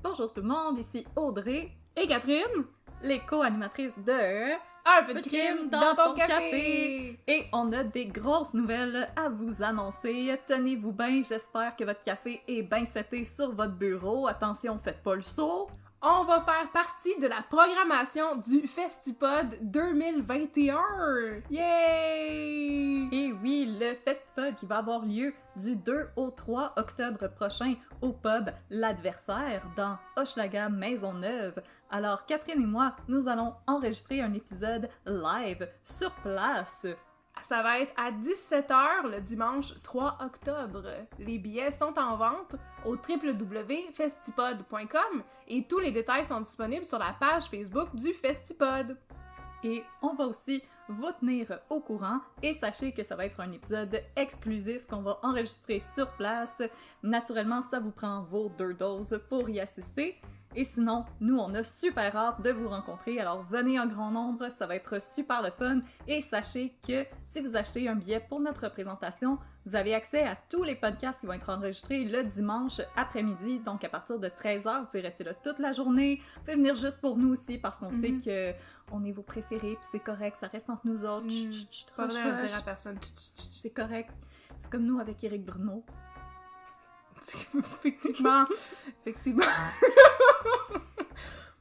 Bonjour tout le monde, ici Audrey et Catherine, les co-animatrices de Un peu de crime dans ton café! Et on a des grosses nouvelles à vous annoncer. Tenez-vous bien, j'espère que votre café est bien seté sur votre bureau. Attention, faites pas le saut. On va faire partie de la programmation du Festipod 2021! Yay! Et oui, le Festipod qui va avoir lieu du 2 au 3 octobre prochain au pub L'Adversaire dans Hochelaga Maisonneuve. Alors Catherine et moi, nous allons enregistrer un épisode live sur place. Ça va être à 17h le dimanche 3 octobre. Les billets sont en vente au www.festipod.com et tous les détails sont disponibles sur la page Facebook du Festipod. Et on va aussi vous tenir au courant et sachez que ça va être un épisode exclusif qu'on va enregistrer sur place. Naturellement, ça vous prend vos 2 doses pour y assister. Et sinon, nous, on a super hâte de vous rencontrer, alors venez en grand nombre, ça va être super le fun. Et sachez que si vous achetez un billet pour notre présentation, vous avez accès à tous les podcasts qui vont être enregistrés le dimanche après-midi, donc à partir de 13h, vous pouvez rester là toute la journée, vous pouvez venir juste pour nous aussi, parce qu'on sait que on est vos préférés, puis c'est correct, ça reste entre nous autres. Pas besoin de dire à personne. C'est correct, c'est comme nous avec Éric Bruno. Effectivement.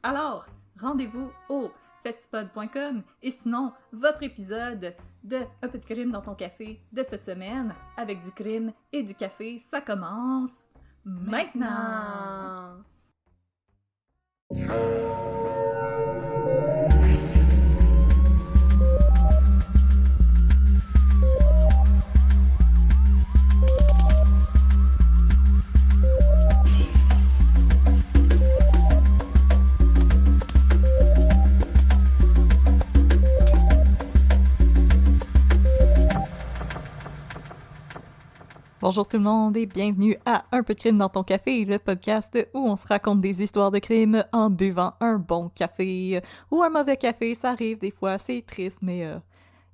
Alors, rendez-vous au festipod.com et sinon, votre épisode de Un peu de crime dans ton café de cette semaine avec du crime et du café, ça commence maintenant. Bonjour tout le monde et bienvenue à Un peu de crime dans ton café, le podcast où on se raconte des histoires de crime en buvant un bon café ou un mauvais café, ça arrive des fois, c'est triste, mais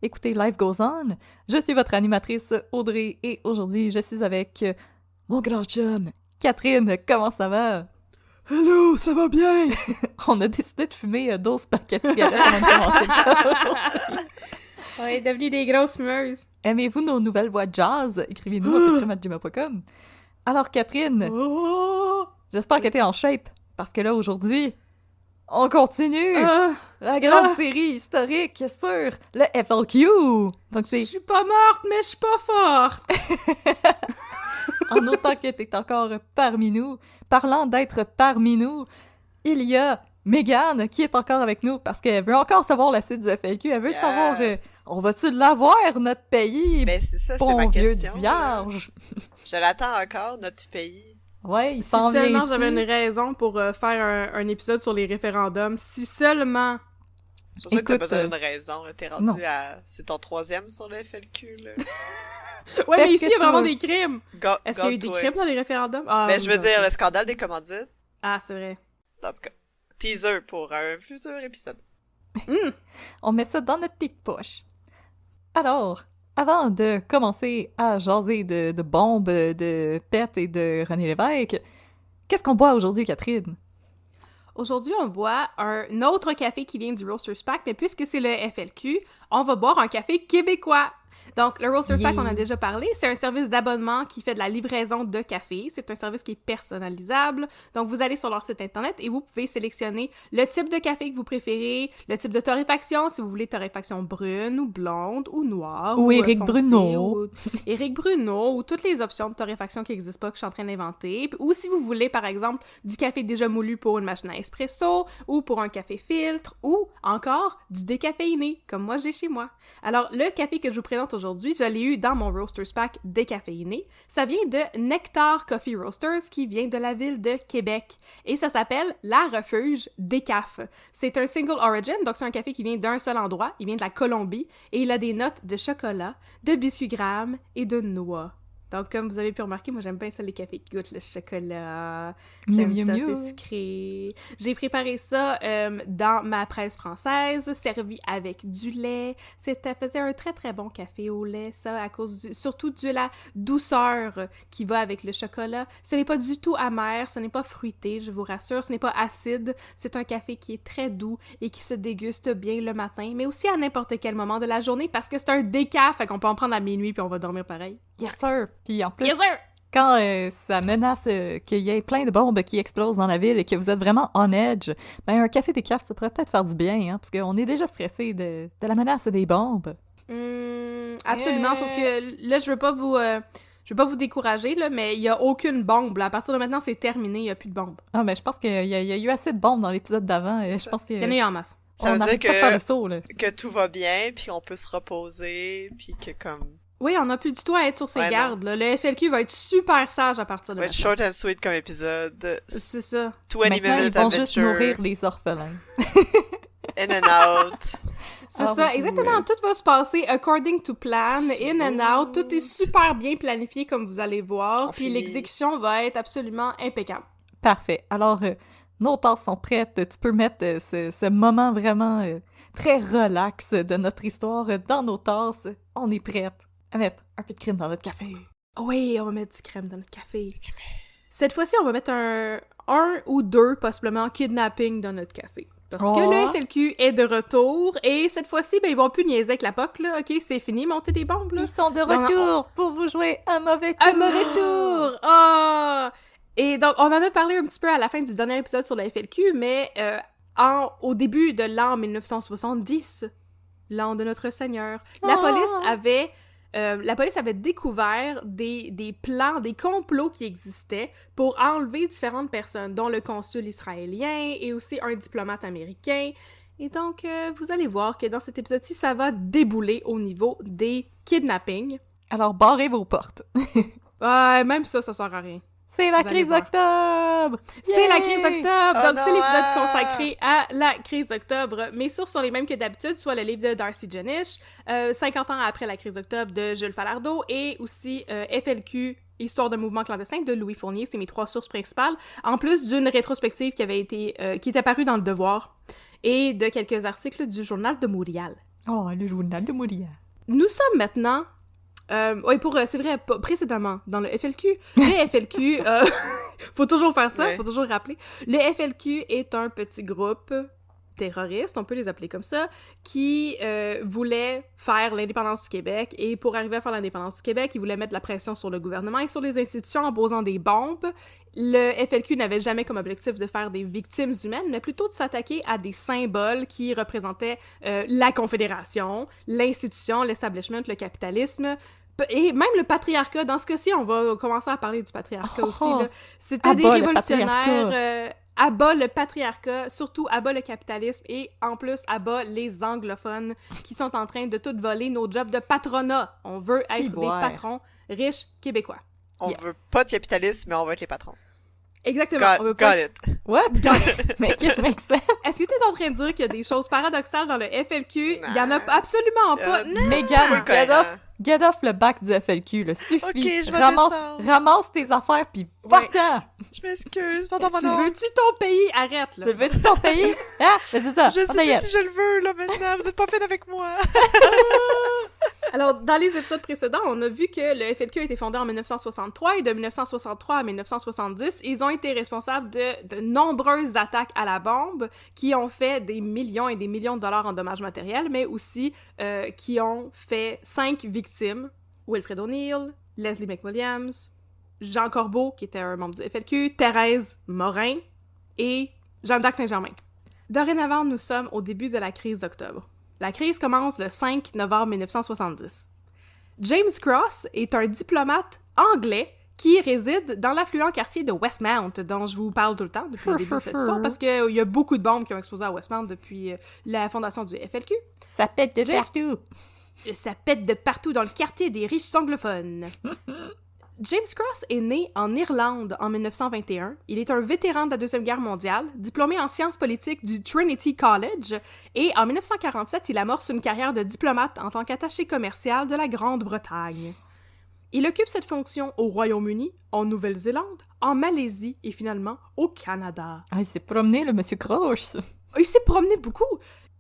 écoutez, life goes on. Je suis votre animatrice Audrey et aujourd'hui je suis avec mon grand chum, Catherine, comment ça va? Hello, ça va bien? On a décidé de fumer 12 paquets de cigarettes avant de commencer le temps aujourd'hui. On est devenus des grosses fumeuses. Aimez-vous nos nouvelles voix jazz? Écrivez-nous à petitcrime@gmail.com. Alors, Catherine, j'espère que t'es en shape, parce que là, aujourd'hui, on continue la grande série historique sur le FLQ. Donc, Je suis pas morte, mais je suis pas forte. En autant que t'es encore parmi nous, parlant d'être parmi nous, il y a Mégane, qui est encore avec nous, parce qu'elle veut encore savoir la suite du FLQ. Elle veut savoir, on va-tu l'avoir, notre pays? Ben c'est ça, bon c'est ma vieux question. vierge. Je l'attends encore, notre pays. Ouais, il Si s'en vient. seulement j'avais une raison pour faire un épisode sur les référendums, si seulement... C'est pour ça que t'as Écoute, besoin d'une raison. Là. T'es rendu non. à... C'est ton 3e sur le FLQ, là. Ouais, mais Qu'est-ce ici, il que y a vraiment tu des crimes. Est-ce qu'il y a eu des Garde-toi. crimes dans les référendums? Ah, Ben, oui, je veux non. dire, le scandale des commandites. Ah, c'est vrai. En tout cas, teaser pour un futur épisode. On met ça dans notre petite poche. Alors, avant de commencer à jaser de bombes, de pets et de René Lévesque, qu'est-ce qu'on boit aujourd'hui, Catherine? Aujourd'hui, on boit un autre café qui vient du Roasters Pack, mais puisque c'est le FLQ, on va boire un café québécois. Donc, le Roasters Pack, on a déjà parlé, c'est un service d'abonnement qui fait de la livraison de café. C'est un service qui est personnalisable. Donc, vous allez sur leur site internet et vous pouvez sélectionner le type de café que vous préférez, le type de torréfaction, si vous voulez torréfaction brune ou blonde ou noire. Ou Éric foncé, Bruno. ou Éric Bruno, ou toutes les options de torréfaction qui n'existent pas que je suis en train d'inventer. Ou si vous voulez, par exemple, du café déjà moulu pour une machine à espresso, ou pour un café filtre, ou encore du décaféiné, comme moi j'ai chez moi. Alors, le café que je vous présente aujourd'hui, je l'ai eu dans mon Roasters Pack décaféiné. Ça vient de Nectar Coffee Roasters, qui vient de la ville de Québec. Et ça s'appelle La Refuge Décaf. C'est un single origin, donc c'est un café qui vient d'un seul endroit. Il vient de la Colombie, et il a des notes de chocolat, de biscuits grammes et de noix. Donc, comme vous avez pu remarquer, moi, j'aime bien ça, les cafés qui goûtent le chocolat. J'aime Miam, ça, miam, c'est sucré. J'ai préparé ça dans ma presse française, servi avec du lait. Ça faisait un très, très bon café au lait, ça, à cause surtout de la douceur qui va avec le chocolat. Ce n'est pas du tout amer, ce n'est pas fruité, je vous rassure, ce n'est pas acide. C'est un café qui est très doux et qui se déguste bien le matin, mais aussi à n'importe quel moment de la journée, parce que c'est un décaf, fait qu'on peut en prendre à minuit puis on va dormir pareil. Yes, sir! Puis en plus, Yes, sir! quand ça menace qu'il y ait plein de bombes qui explosent dans la ville et que vous êtes vraiment on edge, ben un café décaf, ça pourrait peut-être faire du bien, hein, parce qu'on est déjà stressé de la menace des bombes. Absolument, sauf que là, je veux pas vous décourager, là, mais il y a aucune bombe. Là. À partir de maintenant, c'est terminé, il y a plus de bombe. Ah, mais je pense qu'il y a eu assez de bombes dans l'épisode d'avant, et je pense que... Il y en a eu en masse. Ça veut dire n'arrête pas de faire le saut, là. que tout va bien, puis on peut se reposer, puis que comme... Oui, on n'a plus du tout à être sur ses Ouais, gardes. Là. Le FLQ va être super sage à partir de va être maintenant. short and sweet comme épisode. C'est ça. 20 Maintenant, ils minutes vont juste adventure. nourrir les orphelins. In and out. C'est Ah, ça, oui, exactement. oui. Tout va se passer according to plan, in and out. Smooth. Tout est super bien planifié, comme vous allez voir. On Puis finit. l'exécution va être absolument impeccable. Parfait. Alors, nos tasses sont prêtes. Tu peux mettre ce moment vraiment très relax de notre histoire dans nos tasses. On est prête à mettre un peu de crème dans notre café. Oui, on va mettre du crème dans notre café. Cette fois-ci, on va mettre un ou deux, possiblement, kidnapping dans notre café. Parce que Oh. le FLQ est de retour, et cette fois-ci, ben, ils vont plus niaiser avec la POC, là. OK, c'est fini, monter des bombes, là. Ils sont de on a- retour pour vous jouer un mauvais tour. Un mauvais tour! Ah! Et donc, on en a parlé un petit peu à la fin du dernier épisode sur la FLQ, mais au début de l'an 1970, l'an de notre Seigneur, la police avait découvert des plans, des complots qui existaient pour enlever différentes personnes, dont le consul israélien et aussi un diplomate américain. Et donc, vous allez voir que dans cet épisode-ci, ça va débouler au niveau des kidnappings. Alors, barrez vos portes. Ouais, même ça sert à rien. C'est la Vous allez crise voir. d'octobre! C'est la Yay! crise d'octobre! Oh Donc, c'est l'épisode Noël! consacré à la crise d'octobre. Mes sources sont les mêmes que d'habitude, soit le livre de Darcy Jenish, 50 ans après la crise d'octobre de Jules Falardeau, et aussi FLQ, Histoire d'un mouvement clandestin de Louis Fournier. C'est mes trois sources principales, en plus d'une rétrospective qui était parue dans Le Devoir, et de quelques articles du Journal de Montréal. Oh, le journal de Montréal. Nous sommes maintenant... c'est vrai, précédemment, dans le FLQ, le FLQ, faut toujours faire ça, Ouais. faut toujours rappeler, le FLQ est un petit groupe terroriste, on peut les appeler comme ça, qui voulait faire l'indépendance du Québec, et pour arriver à faire l'indépendance du Québec, ils voulaient mettre la pression sur le gouvernement et sur les institutions en posant des bombes. Le FLQ n'avait jamais comme objectif de faire des victimes humaines, mais plutôt de s'attaquer à des symboles qui représentaient la Confédération, l'institution, l'establishment, le capitalisme, et même le patriarcat. Dans ce cas-ci, on va commencer à parler du patriarcat Oh, aussi. oh. Là. C'était À des bas le révolutionnaires... à bas le patriarcat, surtout à bas le capitalisme, et en plus à bas les anglophones qui sont en train de tout voler nos jobs de patronat. On veut être des Ivoire. patrons riches québécois. On Yes. veut pas de capitalisme, mais on veut être les patrons. Exactement. on veut Got pas... it. What? Mais qui make sense? Est-ce que tu es en train de dire qu'il y a des choses paradoxales dans le FLQ? Il y en a absolument pas. Non! Megan, Full cohérent. get off le bac du FLQ, là, suffit. Ok, je vais ramasse, descendre. ramasse tes affaires, pis va-t'en! Je m'excuse, pendant mon Tu nom. veux-tu ton pays? Arrête, là. Tu veux-tu ton pays? Ah, c'est ça. Je on sais y plus si je le veux, là, maintenant. Vous êtes pas fait avec moi. Alors, dans les épisodes précédents, on a vu que le FLQ a été fondé en 1963 et de 1963 à 1970, ils ont été responsables de nombreuses attaques à la bombe qui ont fait des millions et des millions de dollars en dommages matériels, mais aussi qui ont fait 5 victimes. Wilfred O'Neill, Leslie McWilliams, Jean Corbeau, qui était un membre du FLQ, Thérèse Morin et Jeanne d'Arc Saint-Germain. Dorénavant, nous sommes au début de la crise d'octobre. La crise commence le 5 novembre 1970. James Cross est un diplomate anglais qui réside dans l'affluent quartier de Westmount, dont je vous parle tout le temps depuis le début de cette histoire, parce qu'il y a beaucoup de bombes qui ont explosé à Westmount depuis la fondation du FLQ. Ça pète de James- partout. Ça pète de partout dans le quartier des riches anglophones. James Cross est né en Irlande en 1921. Il est un vétéran de la Deuxième Guerre mondiale, diplômé en sciences politiques du Trinity College, et en 1947, il amorce une carrière de diplomate en tant qu'attaché commercial de la Grande-Bretagne. Il occupe cette fonction au Royaume-Uni, en Nouvelle-Zélande, en Malaisie et finalement au Canada. Ah, il s'est promené, le monsieur Croche. Il s'est promené beaucoup.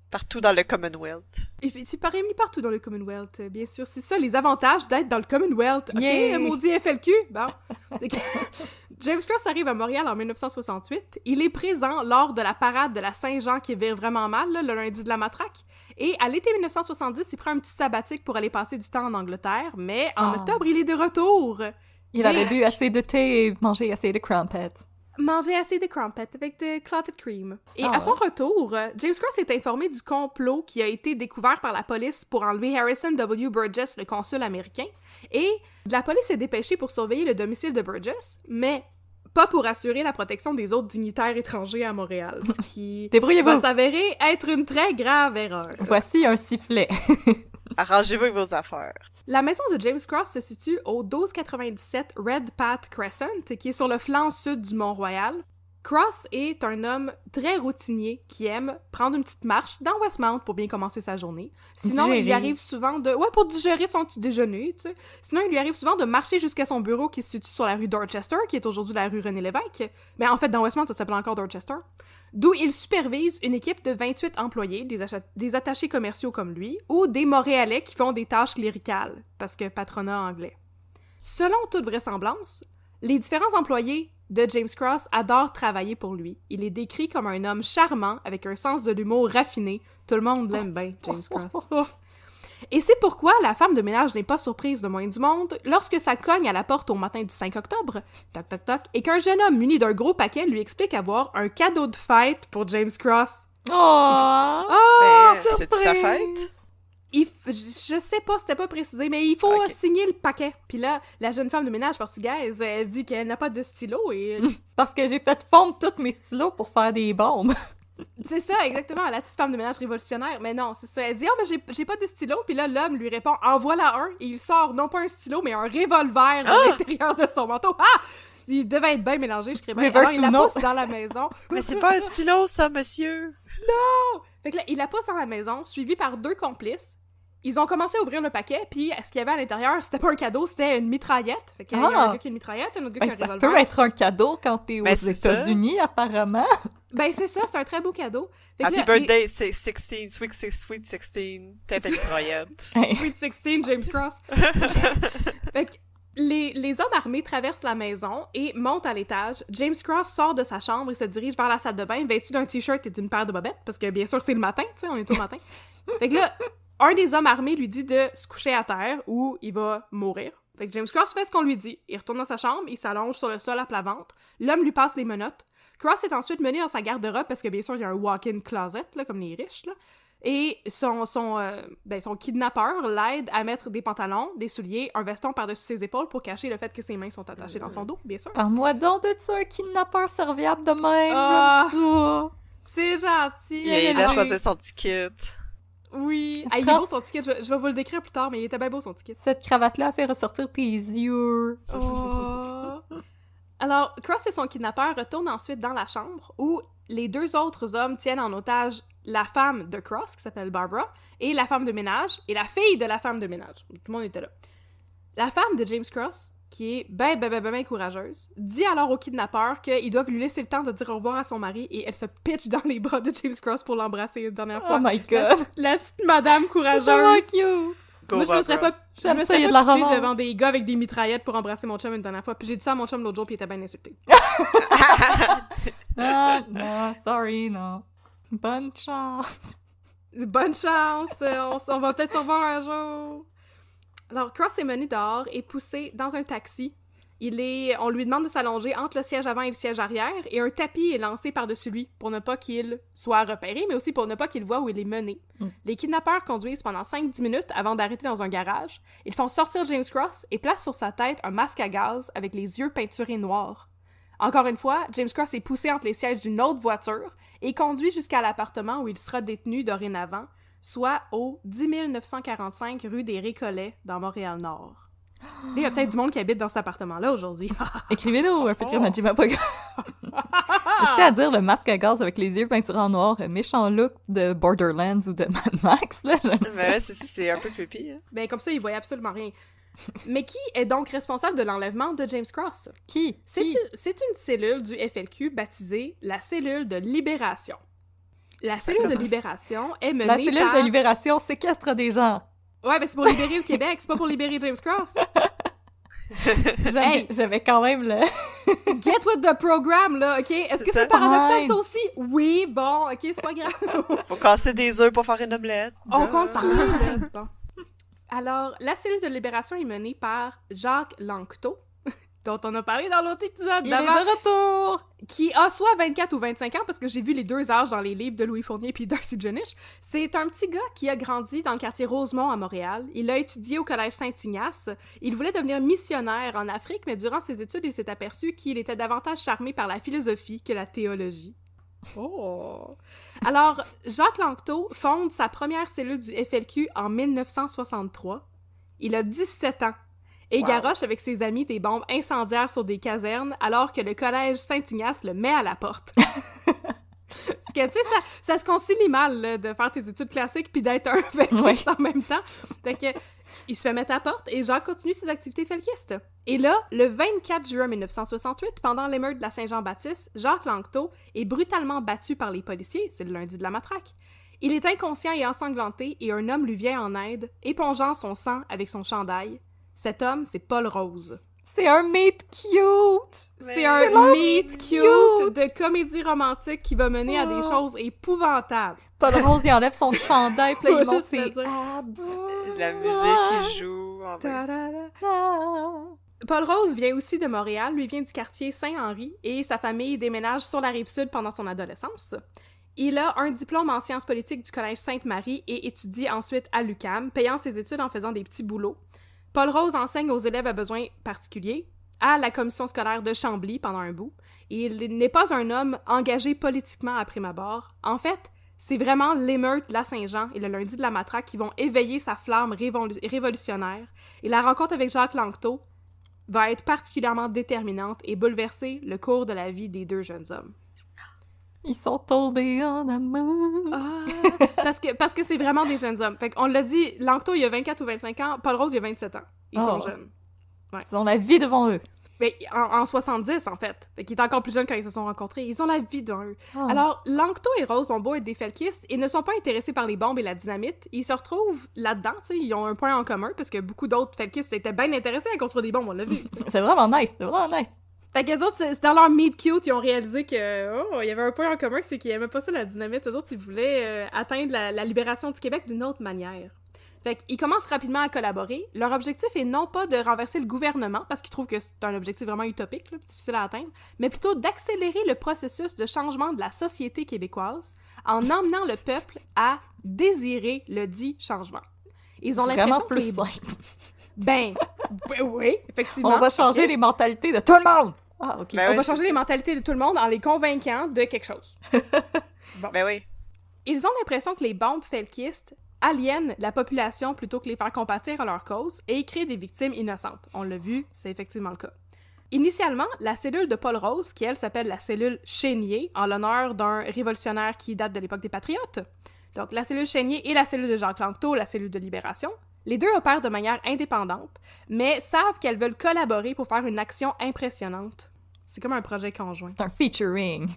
Partout dans le Commonwealth. Il s'est parmi partout dans le Commonwealth, bien sûr. C'est ça, les avantages d'être dans le Commonwealth. Yay! OK, maudit FLQ. Bon. James Cross arrive à Montréal en 1968. Il est présent lors de la parade de la Saint-Jean qui vire vraiment mal, là, le lundi de la matraque. Et à l'été 1970, il prend un petit sabbatique pour aller passer du temps en Angleterre. Mais en octobre, il est de retour. Il avait bu assez de thé et mangé assez de crumpets. Manger assez de crumpets avec de clotted cream. Et Ah à son retour, James Cross est informé du complot qui a été découvert par la police pour enlever Harrison W. Burgess, le consul américain. Et la police est dépêchée pour surveiller le domicile de Burgess, mais pas pour assurer la protection des autres dignitaires étrangers à Montréal, ce qui Débrouillez-vous! va s'avérer être une très grave erreur. Voici un sifflet. Arrangez-vous avec vos affaires. La maison de James Cross se situe au 1297 Red Path Crescent, qui est sur le flanc sud du Mont-Royal. Cross est un homme très routinier qui aime prendre une petite marche dans Westmount pour bien commencer sa journée. Sinon, il lui arrive souvent de... Ouais, pour digérer son petit déjeuner, tu sais. Sinon, il lui arrive souvent de marcher jusqu'à son bureau qui se situe sur la rue Dorchester, qui est aujourd'hui la rue René-Lévesque. Mais en fait, dans Westmount, ça s'appelle encore Dorchester. D'où il supervise une équipe de 28 employés, des attachés commerciaux comme lui, ou des Montréalais qui font des tâches cléricales, parce que patronat anglais. Selon toute vraisemblance, les différents employés de James Cross adorent travailler pour lui. Il est décrit comme un homme charmant, avec un sens de l'humour raffiné. Tout le monde l'aime bien, James Cross. Et c'est pourquoi la femme de ménage n'est pas surprise le moins du monde lorsque ça cogne à la porte au matin du 5 octobre, toc toc toc, et qu'un jeune homme muni d'un gros paquet lui explique avoir un cadeau de fête pour James Cross. Oh! C'est sa fête? Je sais pas, c'était pas précisé, mais il faut signer le paquet. Puis là, la jeune femme de ménage portugaise, elle dit qu'elle n'a pas de stylo et... Parce que j'ai fait fondre tous mes stylos pour faire des bombes. C'est ça, exactement, la petite femme de ménage révolutionnaire. Mais non, c'est ça. Elle dit « Ah, mais j'ai pas de stylo. » Puis là, l'homme lui répond « En voilà un. » Et il sort non pas un stylo, mais un revolver dans l'intérieur de son manteau. Ah! Il devait être bien mélangé, je crée bien. Alors, il la pousse dans la maison. Mais c'est pas un stylo, ça, monsieur! Non! Fait que là, il la pousse dans la maison, suivi par 2 complices. Ils ont commencé à ouvrir le paquet, puis ce qu'il y avait à l'intérieur, c'était pas un cadeau, c'était une mitraillette. Fait qu'il y a un gars qui a une mitraillette, un autre gars qui a un revolver. Ça peut être un cadeau quand t'es aux c'est États-Unis, apparemment. Ben c'est ça, c'est un très beau cadeau. Fait que Happy là, birthday, c'est 16, sweet 16, tête à mitraillette. Sweet 16, James Cross. Fait que les hommes armés traversent la maison et montent à l'étage. James Cross sort de sa chambre et se dirige vers la salle de bain, vêtu d'un t-shirt et d'une paire de bobettes, parce que bien sûr c'est le matin, tu sais, on est au matin. Fait que là, un des hommes armés lui dit de se coucher à terre ou il va mourir. Fait que James Cross fait ce qu'on lui dit. Il retourne dans sa chambre, il s'allonge sur le sol à plat ventre. L'homme lui passe les menottes. Cross est ensuite mené dans sa garde-robe parce que bien sûr il y a un walk-in closet, là, comme les riches, là. Et son kidnappeur l'aide à mettre des pantalons, des souliers, un veston par-dessus ses épaules pour cacher le fait que ses mains sont attachées dans son dos, bien sûr. Parle-moi donc de ça, un kidnappeur serviable de même. Ah. J'aime ça. C'est gentil! Il a choisi son ticket. Oui! Ah, il est beau son ticket, je vais vous le décrire plus tard, mais il était bien beau son ticket. Cette cravate-là a fait ressortir tes yeux. Oh. Alors, Cross et son kidnappeur retournent ensuite dans la chambre où les 2 autres hommes tiennent en otage la femme de Cross, qui s'appelle Barbara, et la femme de ménage, et la fille de la femme de ménage. Tout le monde était là. La femme de James Cross, qui est ben courageuse, dit alors au kidnappeur qu'ils doivent lui laisser le temps de dire au revoir à son mari, et elle se pitche dans les bras de James Cross pour l'embrasser une dernière fois. Oh my god! La petite madame courageuse! Oh cute! Moi, je me serais pas J'aime ça, il y a de la pitchée romance. devant des gars avec des mitraillettes pour embrasser mon chum une dernière fois. Puis j'ai dit ça à mon chum l'autre jour, puis il était bien insulté. Non, sorry, non. Bonne chance! Bonne chance! On va peut-être se revoir un jour! Alors, Cross est mené dehors et poussé dans un taxi. On lui demande de s'allonger entre le siège avant et le siège arrière, et un tapis est lancé par-dessus lui pour ne pas qu'il soit repéré, mais aussi pour ne pas qu'il voie où il est mené. Les kidnappeurs conduisent pendant 5-10 minutes avant d'arrêter dans un garage. Ils font sortir James Cross et placent sur sa tête un masque à gaz avec les yeux peinturés noirs. Encore une fois, James Cross est poussé entre les sièges d'une autre voiture et conduit jusqu'à l'appartement où il sera détenu dorénavant, soit au 10 945 rue des Récollets, dans Montréal-Nord. Là, il y a peut-être du monde qui habite dans cet appartement-là aujourd'hui. Écrivez-nous un petit match. Je tiens à dire, le masque à gaz avec les yeux peinturés en noir, méchant look de Borderlands ou de Mad Max, là, j'aime ça. Ouais, c'est un peu creepy. Hein. Ben, comme ça, il voyait absolument rien. Mais qui est donc responsable de l'enlèvement de James Cross? Qui? C'est une cellule du FLQ baptisée la cellule de libération. La cellule de libération est menée La cellule par... de libération séquestre des gens. Ouais, mais c'est pour libérer le Québec, c'est pas pour libérer James Cross. J'avais quand même le... Get with the program, là, OK? Est-ce que c'est paradoxal, ça aussi? Oui, bon, OK, c'est pas grave. Faut casser des œufs pour faire une omelette. On continue, là. Bon. Alors, la cellule de libération est menée par Jacques Lanctot, dont on a parlé dans l'autre épisode Il est d'avant, de retour! qui a soit 24 ou 25 ans, parce que j'ai vu les deux âges dans les livres de Louis Fournier puis Darcy Jenish. C'est un petit gars qui a grandi dans le quartier Rosemont à Montréal. Il a étudié au collège Saint-Ignace. Il voulait devenir missionnaire en Afrique, mais durant ses études, il s'est aperçu qu'il était davantage charmé par la philosophie que la théologie. Oh! Alors, Jacques Lanctot fonde sa première cellule du FLQ en 1963. Il a 17 ans et garoche avec ses amis des bombes incendiaires sur des casernes alors que le collège Saint-Ignace le met à la porte. Parce que, tu sais, ça se concilie mal, là, de faire tes études classiques puis d'être un felkiste en même temps. Fait que, il se fait mettre à la porte et Jacques continue ses activités felkistes. Et là, le 24 juin 1968, pendant l'émeute de la Saint-Jean-Baptiste, Jacques Lanctot est brutalement battu par les policiers, c'est le lundi de la matraque. Il est inconscient et ensanglanté et un homme lui vient en aide, épongeant son sang avec son chandail. Cet homme, c'est Paul Rose. C'est un meet cute! C'est un meet cute de comédie romantique qui va mener à des choses épouvantables. Paul Rose, il enlève son chandail, puis là, il monte Juste ses le dire. abs. La musique qui joue. Oh, ben. Ta-da-da. Ah. Paul Rose vient aussi de Montréal, lui vient du quartier Saint-Henri et sa famille déménage sur la Rive-Sud pendant son adolescence. Il a un diplôme en sciences politiques du collège Sainte-Marie et étudie ensuite à l'UQAM, payant ses études en faisant des petits boulots. Paul Rose enseigne aux élèves à besoins particuliers, à la commission scolaire de Chambly pendant un bout, et il n'est pas un homme engagé politiquement à prime abord. En fait, c'est vraiment l'émeute de la Saint-Jean et le lundi de la matraque qui vont éveiller sa flamme révolutionnaire, et la rencontre avec Jacques Lanctot va être particulièrement déterminante et bouleverser le cours de la vie des deux jeunes hommes. Ils sont tombés en amour. Ah, parce que c'est vraiment des jeunes hommes. Fait qu'on l'a dit, Lanctot, il a 24 ou 25 ans, Paul Rose, il a 27 ans. Ils sont jeunes. Ils ont la vie devant eux. Mais en 70, en fait. Fait qu'il est encore plus jeune quand ils se sont rencontrés. Ils ont la vie devant eux. Oh. Alors, Lanctot et Rose ont beau être des felkistes et ne sont pas intéressés par les bombes et la dynamite. Ils se retrouvent là-dedans, tu sais. Ils ont un point en commun parce que beaucoup d'autres felkistes étaient bien intéressés à construire des bombes, on l'a vu. T'sais. C'est vraiment nice, c'est vraiment nice. Fait qu'eux autres, c'est dans leur meet cute, ils ont réalisé que, il y avait un point en commun, c'est qu'ils aimaient pas ça, la dynamite. Eux autres, ils voulaient atteindre la libération du Québec d'une autre manière. Fait qu'ils commencent rapidement à collaborer. Leur objectif est non pas de renverser le gouvernement, parce qu'ils trouvent que c'est un objectif vraiment utopique, là, difficile à atteindre, mais plutôt d'accélérer le processus de changement de la société québécoise en emmenant le peuple à désirer le dit changement. Ils ont Vraiment l'impression que plus les... simple. Ben, oui, effectivement. On va changer les mentalités de tout le monde! Ah, OK. Ben On oui, va c'est changer ça. les mentalités de tout le monde en les convainquant de quelque chose. Ben oui. Ils ont l'impression que les bombes felkistes aliènent la population plutôt que les faire compatir à leur cause et créent des victimes innocentes. On l'a vu, c'est effectivement le cas. Initialement, la cellule de Paul Rose, qui elle s'appelle la cellule Chénier, en l'honneur d'un révolutionnaire qui date de l'époque des Patriotes. Donc la cellule Chénier et la cellule de Jacques Lanctot, la cellule de Libération. Les deux opèrent de manière indépendante, mais savent qu'elles veulent collaborer pour faire une action impressionnante. C'est comme un projet conjoint. C'est un featuring.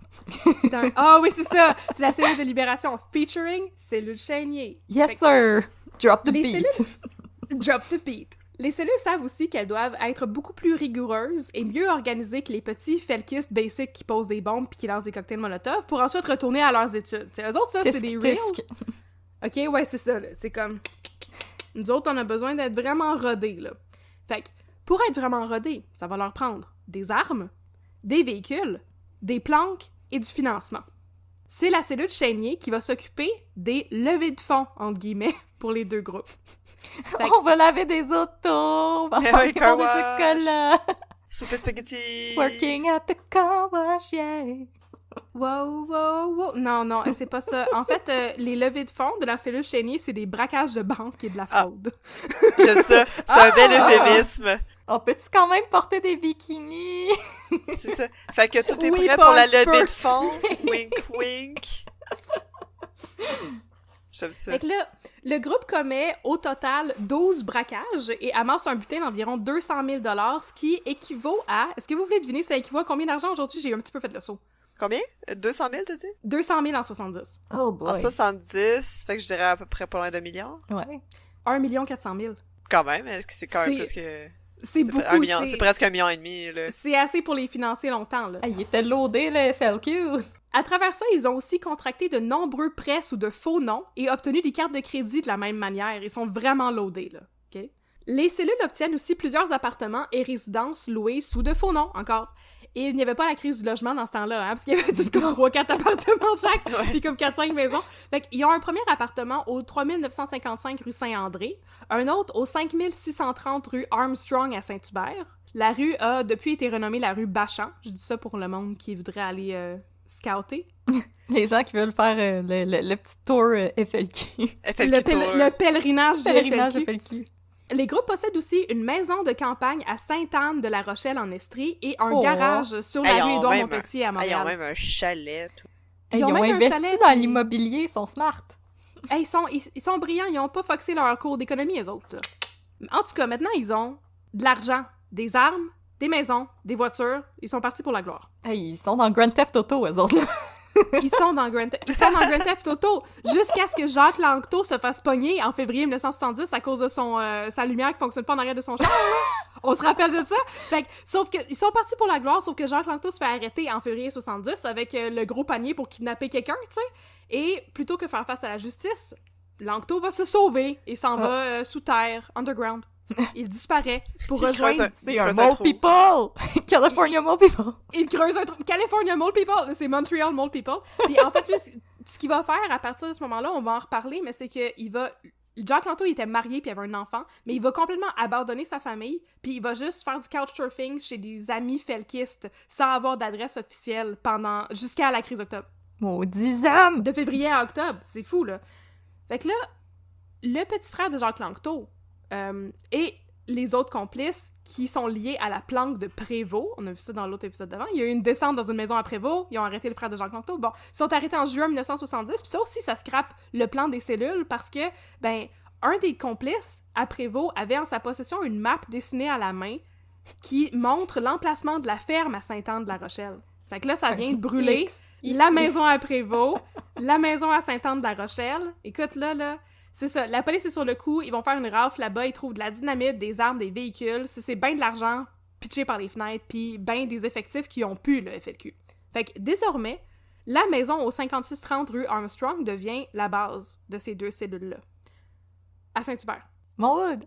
C'est un... Ah oui, c'est ça! C'est la cellule de Libération featuring cellule Chénier. Yes, Fait que sir! Drop the les beat. cellules... Drop the beat. Les cellules savent aussi qu'elles doivent être beaucoup plus rigoureuses et mieux organisées que les petits felkistes basics qui posent des bombes puis qui lancent des cocktails Molotov pour ensuite retourner à leurs études. T'sais, eux autres, ça, c'est des real. OK, ouais, c'est ça, là. C'est comme... Nous autres, on a besoin d'être vraiment rodés, là. Fait que, pour être vraiment rodés, ça va leur prendre des armes, des véhicules, des planques et du financement. C'est la cellule Chénier qui va s'occuper des levées de fonds, entre guillemets, pour les deux groupes. On va laver des autos! On va Eh faire oui, des car wash. chocolat! Soupe spaghetti. Working at the car wash, yeah! Wow, wow, wow. Non, c'est pas ça. En fait, les levées de fonds de la cellule Chénier, c'est des braquages de banque et de la fraude. J'aime ça. C'est un bel euphémisme. On peut-tu quand même porter des bikinis? C'est ça. Fait que tout est Oui, prêt pas pour la un petit levée peu. de fond. Wink, wink. J'aime ça. Fait que là, le groupe commet au total 12 braquages et amasse un butin d'environ 200 000 $, ce qui équivaut à... Est-ce que vous voulez deviner ça équivaut à combien d'argent aujourd'hui? J'ai un petit peu fait le saut. Combien? 200 000, t'as dit? 200 000 en 70. Oh boy. En 70, fait que je dirais à peu près pas loin de million. Ouais. 1 400 000. Quand même, est-ce que c'est quand même C'est- plus que... C'est beaucoup. un million, c'est presque 1,5 million, là. C'est assez pour les financer longtemps, là. Ah, il était loadé, le FLQ. À travers ça, ils ont aussi contracté de nombreux prêts sous de faux noms et obtenu des cartes de crédit de la même manière. Ils sont vraiment loadés, là. OK? Les cellules obtiennent aussi plusieurs appartements et résidences loués sous de faux noms, encore. Et il n'y avait pas la crise du logement dans ce temps-là, hein, parce qu'il y avait tout comme 3-4 appartements chaque, puis comme 4-5 maisons. Fait qu'ils ont un premier appartement au 3955 rue Saint-André, un autre au 5630 rue Armstrong à Saint-Hubert. La rue a depuis été renommée la rue Bachan. Je dis ça pour le monde qui voudrait aller scouter. Les gens qui veulent faire le petit tour FLQ. FLQ Tour. Le pèlerinage du Pèlerinage FLQ. FLQ. Les groupes possèdent aussi une maison de campagne à Sainte-Anne-de-la-Rochelle en Estrie et un Oh. garage sur la Hey, rue ils ont Édouard même Montpetit à Ils ont Montréal. même un chalet, tout. Ils ont même un investi chalet, dans puis- l'immobilier, ils sont smart. Hey, ils sont brillants, ils ont pas foxé leur cours d'économie, les autres. Là. En tout cas, maintenant, ils ont de l'argent, des armes, des maisons, des voitures. Ils sont partis pour la gloire. Hey, ils sont dans Grand Theft Auto, eux autres, là. Ils sont dans Grand Theft Auto jusqu'à ce que Jacques Langto se fasse pogner en février 1970 à cause de sa lumière qui fonctionne pas en arrière de son char. Là. On se rappelle de ça? Fait que, sauf que ils sont partis pour la gloire, sauf que Jacques Langto se fait arrêter en février 70 avec le gros panier pour kidnapper quelqu'un, tu sais. Et plutôt que faire face à la justice, Langto va se sauver et s'en va sous terre, underground. Il disparaît pour Il rejoindre... creuse un- C'est il un creuse mole trou. people! California mole people! Il creuse un trou. California Mole People! C'est Montreal Mole People. Puis en fait, lui, ce qu'il va faire à partir de ce moment-là, on va en reparler, mais c'est que il va... Jacques Langto, il était marié puis il avait un enfant, mais il va complètement abandonner sa famille, puis il va juste faire du couchsurfing chez des amis felkistes sans avoir d'adresse officielle jusqu'à la crise d'octobre. Maudits hommes! De février à octobre, c'est fou, là. Fait que là, le petit frère de Jacques Langto et les autres complices qui sont liés à la planque de Prévost, on a vu ça dans l'autre épisode d'avant, il y a eu une descente dans une maison à Prévost, ils ont arrêté le frère de Jacques Langto, bon, ils sont arrêtés en juin 1970, puis ça aussi, ça scrape le plan des cellules, parce que, ben, un des complices à Prévost avait en sa possession une map dessinée à la main qui montre l'emplacement de la ferme à Sainte-Anne-de-la-Rochelle. Fait que là, ça vient de brûler la maison à Prévost, la maison à Sainte-Anne-de-la-Rochelle. Écoute, là, c'est ça. La police est sur le coup, ils vont faire une rafle là-bas, ils trouvent de la dynamite, des armes, des véhicules. C'est ben de l'argent pitché par les fenêtres, puis ben des effectifs qui ont pu le FLQ. Fait que désormais, la maison au 5630 rue Armstrong devient la base de ces deux cellules-là. À Saint-Hubert. Mon hood!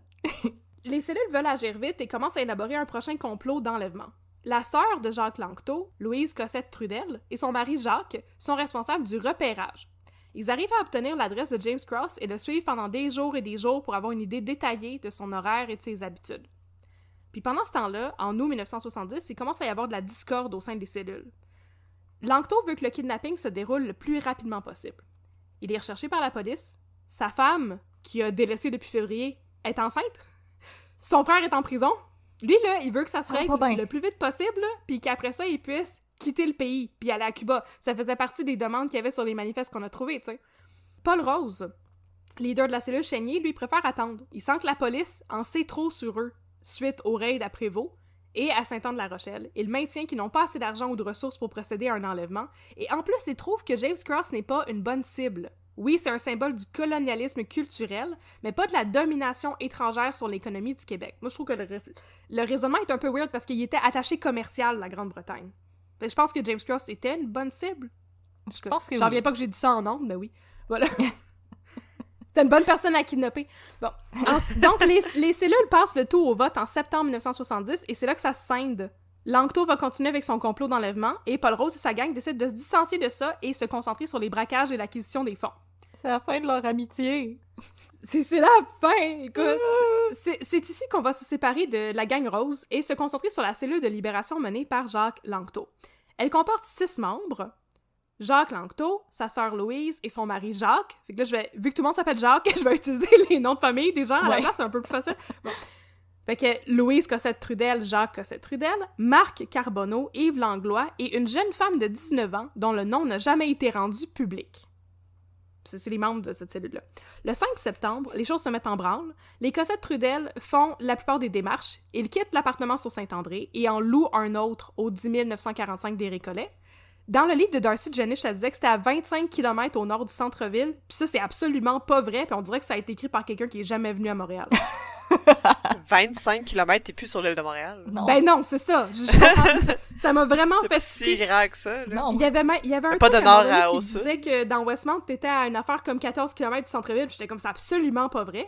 Les cellules veulent agir vite et commencent à élaborer un prochain complot d'enlèvement. La sœur de Jacques Langto, Louise Cossette-Trudel, et son mari Jacques sont responsables du repérage. Ils arrivent à obtenir l'adresse de James Cross et le suivent pendant des jours et des jours pour avoir une idée détaillée de son horaire et de ses habitudes. Puis pendant ce temps-là, en août 1970, il commence à y avoir de la discorde au sein des cellules. Langto veut que le kidnapping se déroule le plus rapidement possible. Il est recherché par la police. Sa femme, qui a délaissé depuis février, est enceinte. Son frère est en prison. Lui, là, il veut que ça se règle pas bien. le plus vite possible, puis qu'après ça, il puisse quitter le pays, puis aller à Cuba. Ça faisait partie des demandes qu'il y avait sur les manifestes qu'on a trouvés, tu sais. Paul Rose, leader de la cellule Chénier, lui, préfère attendre. Il sent que la police en sait trop sur eux, suite au raid à Prévost et à Sainte-Anne-de-la-Rochelle. Il maintient qu'ils n'ont pas assez d'argent ou de ressources pour procéder à un enlèvement, et en plus, il trouve que James Cross n'est pas une bonne cible. Oui, c'est un symbole du colonialisme culturel, mais pas de la domination étrangère sur l'économie du Québec. Moi, je trouve que le raisonnement est un peu weird parce qu'il était attaché commercial, la Grande-Bretagne. Fait que je pense que James Cross était une bonne cible. Je pense que J'en oui. reviens pas que j'ai dit ça en ondes, mais oui. Voilà. C'était une bonne personne à kidnapper. Bon. Donc, les cellules passent le tout au vote en septembre 1970 et c'est là que ça se scinde. Langto va continuer avec son complot d'enlèvement et Paul Rose et sa gang décident de se distancier de ça et se concentrer sur les braquages et l'acquisition des fonds. C'est la fin de leur amitié. C'est la fin, écoute. C'est ici qu'on va se séparer de la gang Rose et se concentrer sur la cellule de libération menée par Jacques Langto. Elle comporte 6 membres. Jacques Langto, sa sœur Louise et son mari Jacques. Fait que là, vu que tout le monde s'appelle Jacques, je vais utiliser les noms de famille des gens à la place, c'est un peu plus facile. Bon. Fait que Louise Cossette-Trudel, Jacques Cossette-Trudel, Marc Carbonneau, Yves Langlois et une jeune femme de 19 ans dont le nom n'a jamais été rendu public. C'est les membres de cette cellule-là. Le 5 septembre, les choses se mettent en branle. Les Cossette-Trudel font la plupart des démarches. Ils quittent l'appartement sur Saint-André et en louent un autre au 10 945 des Récollets. Dans le livre de Darcy Jenish, ça disait que c'était à 25 km au nord du centre-ville. Puis ça, c'est absolument pas vrai. Puis on dirait que ça a été écrit par quelqu'un qui est jamais venu à Montréal. 25 km, t'es plus sur l'île de Montréal. Non. Ben non, c'est ça. Je comprends. Ça m'a vraiment C'est fait pas si grave que ça, là. Non. Il y avait un Pas truc de à un nord moment donné à qui au sud. disait que dans Westmount, t'étais à une affaire comme 14 km du centre-ville, puis j'étais comme, c'est absolument pas vrai.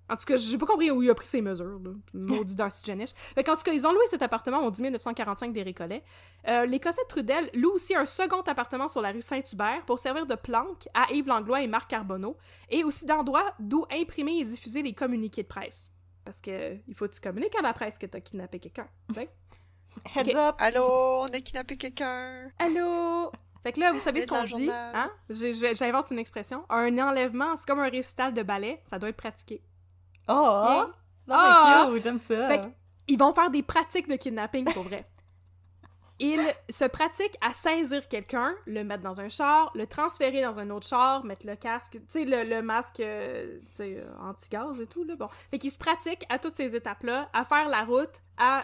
En tout cas, j'ai pas compris où il a pris ses mesures, là. Maudit Darcy Jenish. Fait qu'en tout cas, ils ont loué cet appartement au 10 945 des Récollets. Les Cossette-Trudel louent aussi un second appartement sur la rue Saint-Hubert pour servir de planque à Yves Langlois et Marc Carbonneau, et aussi d'endroit d'où imprimer et diffuser les communiqués de presse. Parce que il faut que tu communiques à la presse que t'as kidnappé quelqu'un, tu sais. Heads Ok. up! Allô, on a kidnappé quelqu'un. Allô? Fait que là, vous savez ce Dans qu'on le dit, journal. hein? J'invente une expression. Un enlèvement, c'est comme un récital de ballet, ça doit être pratiqué. Oh! Yeah. Non, Ah! mais cute, j'aime ça! Fait ils vont faire des pratiques de kidnapping, pour vrai. Ils se pratiquent à saisir quelqu'un, le mettre dans un char, le transférer dans un autre char, mettre le casque, tu sais, le masque, tu sais, anti-gaz et tout, là, bon. Fait qu'ils se pratiquent à toutes ces étapes-là, à faire la route, à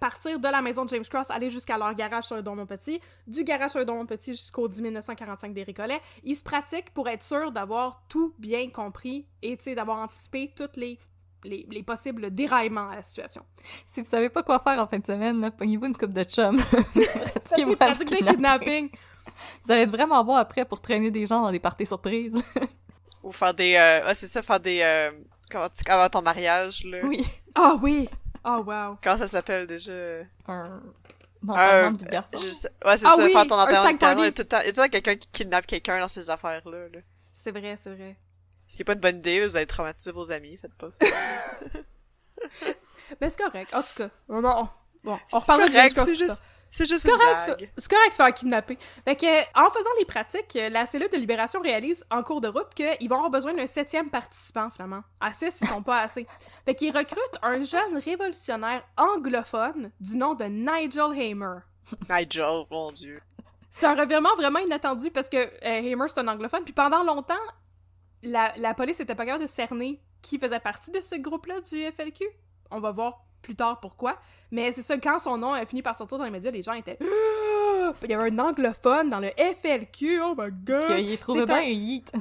partir de la maison de James Cross, aller jusqu'à leur garage sur Don-Montpetit, du garage sur Don-Montpetit jusqu'au 10 945 des Récollets. Ils se pratiquent pour être sûrs d'avoir tout bien compris et, tu sais, d'avoir anticipé toutes les possibles déraillements à la situation. Si vous savez pas quoi faire en fin de semaine, là, pognez-vous une coupe de chum. Faites des pratiques de kidnapping. Vous allez être vraiment bon après pour traîner des gens dans des parties surprises. Ou faire des... ouais, c'est ça, faire des... avant ton mariage, là. Oui. Ah oui! Oh wow! Comment ça s'appelle, déjà? Un enterrement de vie de garçon. Ouais, c'est Ah ça, oui, faire ton un enterrement stag de garçon. party. Il y a tout le temps quelqu'un qui kidnappe quelqu'un dans ces affaires-là, là. C'est vrai, c'est vrai. Ce qui est pas une bonne idée, vous allez traumatiser vos amis, faites pas ça. Ben c'est correct, en tout cas. Non. Bon, on C'est reparlera de correct, James Cross c'est plus juste... tard. C'est juste C'est une correct, ça. blague. C'est correct de se faire kidnapper. Fait que, en faisant les pratiques, la cellule de libération réalise en cours de route qu'ils vont avoir besoin d'un 7e participant, finalement. À 6, ils sont pas assez. Fait qu'ils recrutent un jeune révolutionnaire anglophone du nom de Nigel Hamer. Nigel, mon dieu. C'est un revirement vraiment inattendu parce que Hamer, c'est un anglophone, puis pendant longtemps, la police était pas capable de cerner qui faisait partie de ce groupe-là du FLQ. On va voir plus tard pourquoi. Mais c'est ça, quand son nom a fini par sortir dans les médias, les gens étaient... Ah! Il y avait un anglophone dans le FLQ, oh my god! Puis, il est trouvé C'est bien un- un yeet.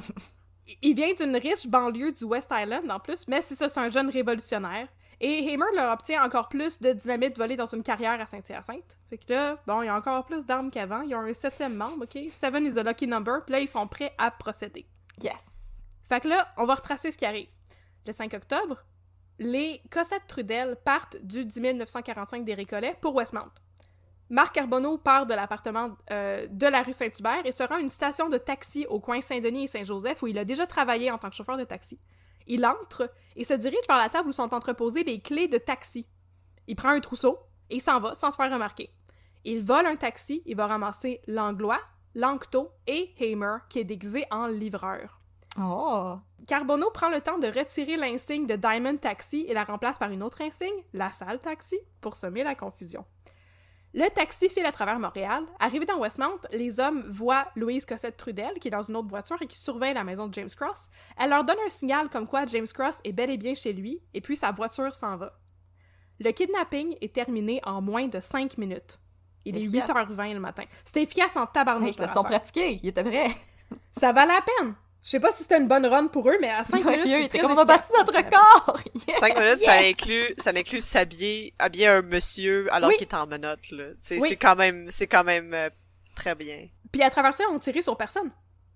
Il vient d'une riche banlieue du West Island, en plus, mais c'est ça, c'est un jeune révolutionnaire. Et Hamer leur obtient encore plus de dynamite volée dans une carrière à Saint-Hyacinthe. Fait que là, bon, il y a encore plus d'armes qu'avant. Ils ont un 7e membre, OK? 7 is a lucky number. Puis là, ils sont prêts à procéder. Yes. Fait que là, on va retracer ce qui arrive. Le 5 octobre, les Cossette-Trudel partent du 10 945 des Récollets pour Westmount. Marc Carbonneau part de l'appartement de la rue Saint-Hubert et se rend à une station de taxi au coin Saint-Denis et Saint-Joseph où il a déjà travaillé en tant que chauffeur de taxi. Il entre et se dirige vers la table où sont entreposées les clés de taxi. Il prend un trousseau et il s'en va sans se faire remarquer. Il vole un taxi, il va ramasser Langlois, Lanctot et Hamer qui est déguisé en livreur. Oh. Carbonneau prend le temps de retirer l'insigne de Diamond Taxi et la remplace par une autre insigne, La Salle Taxi, pour semer la confusion. Le taxi file à travers Montréal. Arrivé dans Westmount, les hommes voient Louise Cossette-Trudel, qui est dans une autre voiture et qui surveille la maison de James Cross. Elle leur donne un signal comme quoi James Cross est bel et bien chez lui, et puis sa voiture s'en va. Le kidnapping est terminé en moins de 5 minutes. Il est Efficace. 8h20 le matin. C'était efficace en tabarnouche. Ils se sont pratiqués, il était vrai. Ça valait la peine! Je sais pas si c'était une bonne run pour eux, mais à 5 minutes, Il c'est était très comme on a battu efficace. notre record! Yeah. 5 minutes, ça inclut habiller un monsieur alors Oui. qu'il est en menottes, là. Oui. C'est quand même très bien. Puis à travers ça, on tirait sur personne.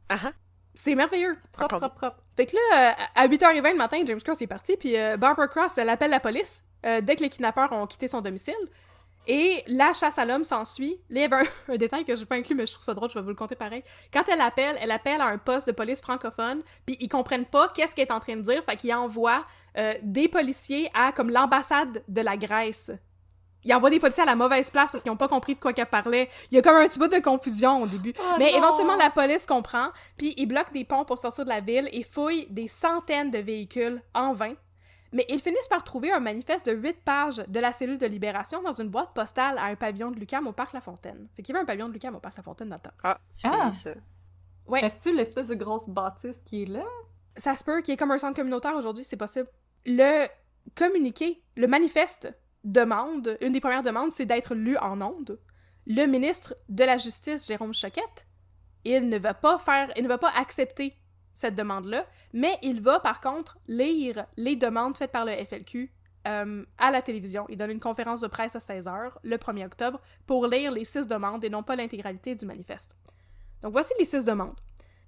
Ah ah. C'est merveilleux. Propre, Encore. propre, propre. Fait que là, à 8h20 le matin, James Cross est parti, puis Barbara Cross, elle appelle la police dès que les kidnappeurs ont quitté son domicile. Et la chasse à l'homme s'ensuit. Là, il y avait un détail que j'ai pas inclus, mais je trouve ça drôle, je vais vous le conter pareil. Quand elle appelle à un poste de police francophone, puis ils comprennent pas qu'est-ce qu'elle est en train de dire, fait qu'ils envoient des policiers à, comme, l'ambassade de la Grèce. Ils envoient des policiers à la mauvaise place parce qu'ils ont pas compris de quoi qu'elle parlait. Il y a comme un petit bout de confusion au début. Oh mais non! éventuellement, la police comprend, puis ils bloquent des ponts pour sortir de la ville et fouillent des centaines de véhicules en vain. Mais ils finissent par trouver un manifeste de 8 pages de la cellule de libération dans une boîte postale à un pavillon de l'UQAM au Parc La Fontaine. Fait qu'il y avait un pavillon de l'UQAM au Parc La Fontaine dans le temps. Ah, c'est Ah. fini, ça. Ouais. Est-ce-tu l'espèce de grosse bâtisse qui est là? Ça se peut qu'il y ait comme un centre communautaire aujourd'hui, c'est possible. Le communiqué, le manifeste demande, une des premières demandes, c'est d'être lu en ondes. Le ministre de la Justice, Jérôme Choquette, il ne va pas accepter cette demande-là, mais il va par contre lire les demandes faites par le FLQ à la télévision. Il donne une conférence de presse à 16h, le 1er octobre, pour lire les 6 demandes et non pas l'intégralité du manifeste. Donc voici les 6 demandes.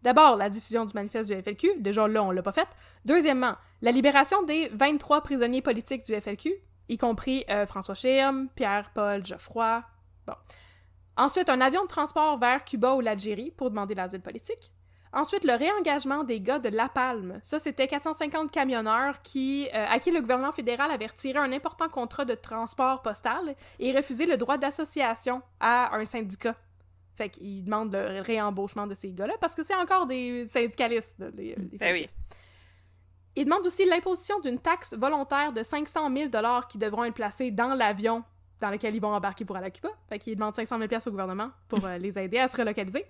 D'abord, la diffusion du manifeste du FLQ. Déjà là, on l'a pas fait. Deuxièmement, la libération des 23 prisonniers politiques du FLQ, y compris François Schirm, Pierre-Paul Geoffroy. Bon. Ensuite, un avion de transport vers Cuba ou l'Algérie pour demander l'asile politique. Ensuite, le réengagement des gars de La Palme. Ça, c'était 450 camionneurs à qui le gouvernement fédéral avait retiré un important contrat de transport postal et refusé le droit d'association à un syndicat. Fait qu'ils demandent le réembauchement de ces gars-là parce que c'est encore des syndicalistes, les fédéralistes. Oui. Ils demandent aussi l'imposition d'une taxe volontaire de 500 000 $ qui devront être placés dans l'avion dans lequel ils vont embarquer pour aller à Cuba. Fait qu'ils demandent 500 000 $ au gouvernement pour les aider à se relocaliser.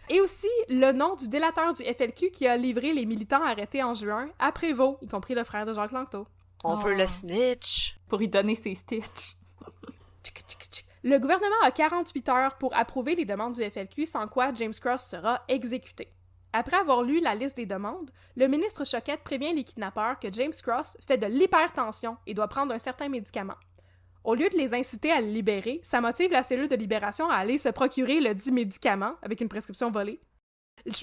Et aussi le nom du délateur du FLQ qui a livré les militants arrêtés en juin à Prévost, y compris le frère de Jacques Langto. On veut le snitch. Pour y donner ses stitches. Le gouvernement a 48 heures pour approuver les demandes du FLQ, sans quoi James Cross sera exécuté. Après avoir lu la liste des demandes, le ministre Choquette prévient les kidnappeurs que James Cross fait de l'hypertension et doit prendre un certain médicament. Au lieu de les inciter à le libérer, ça motive la cellule de libération à aller se procurer le dit médicament avec une prescription volée.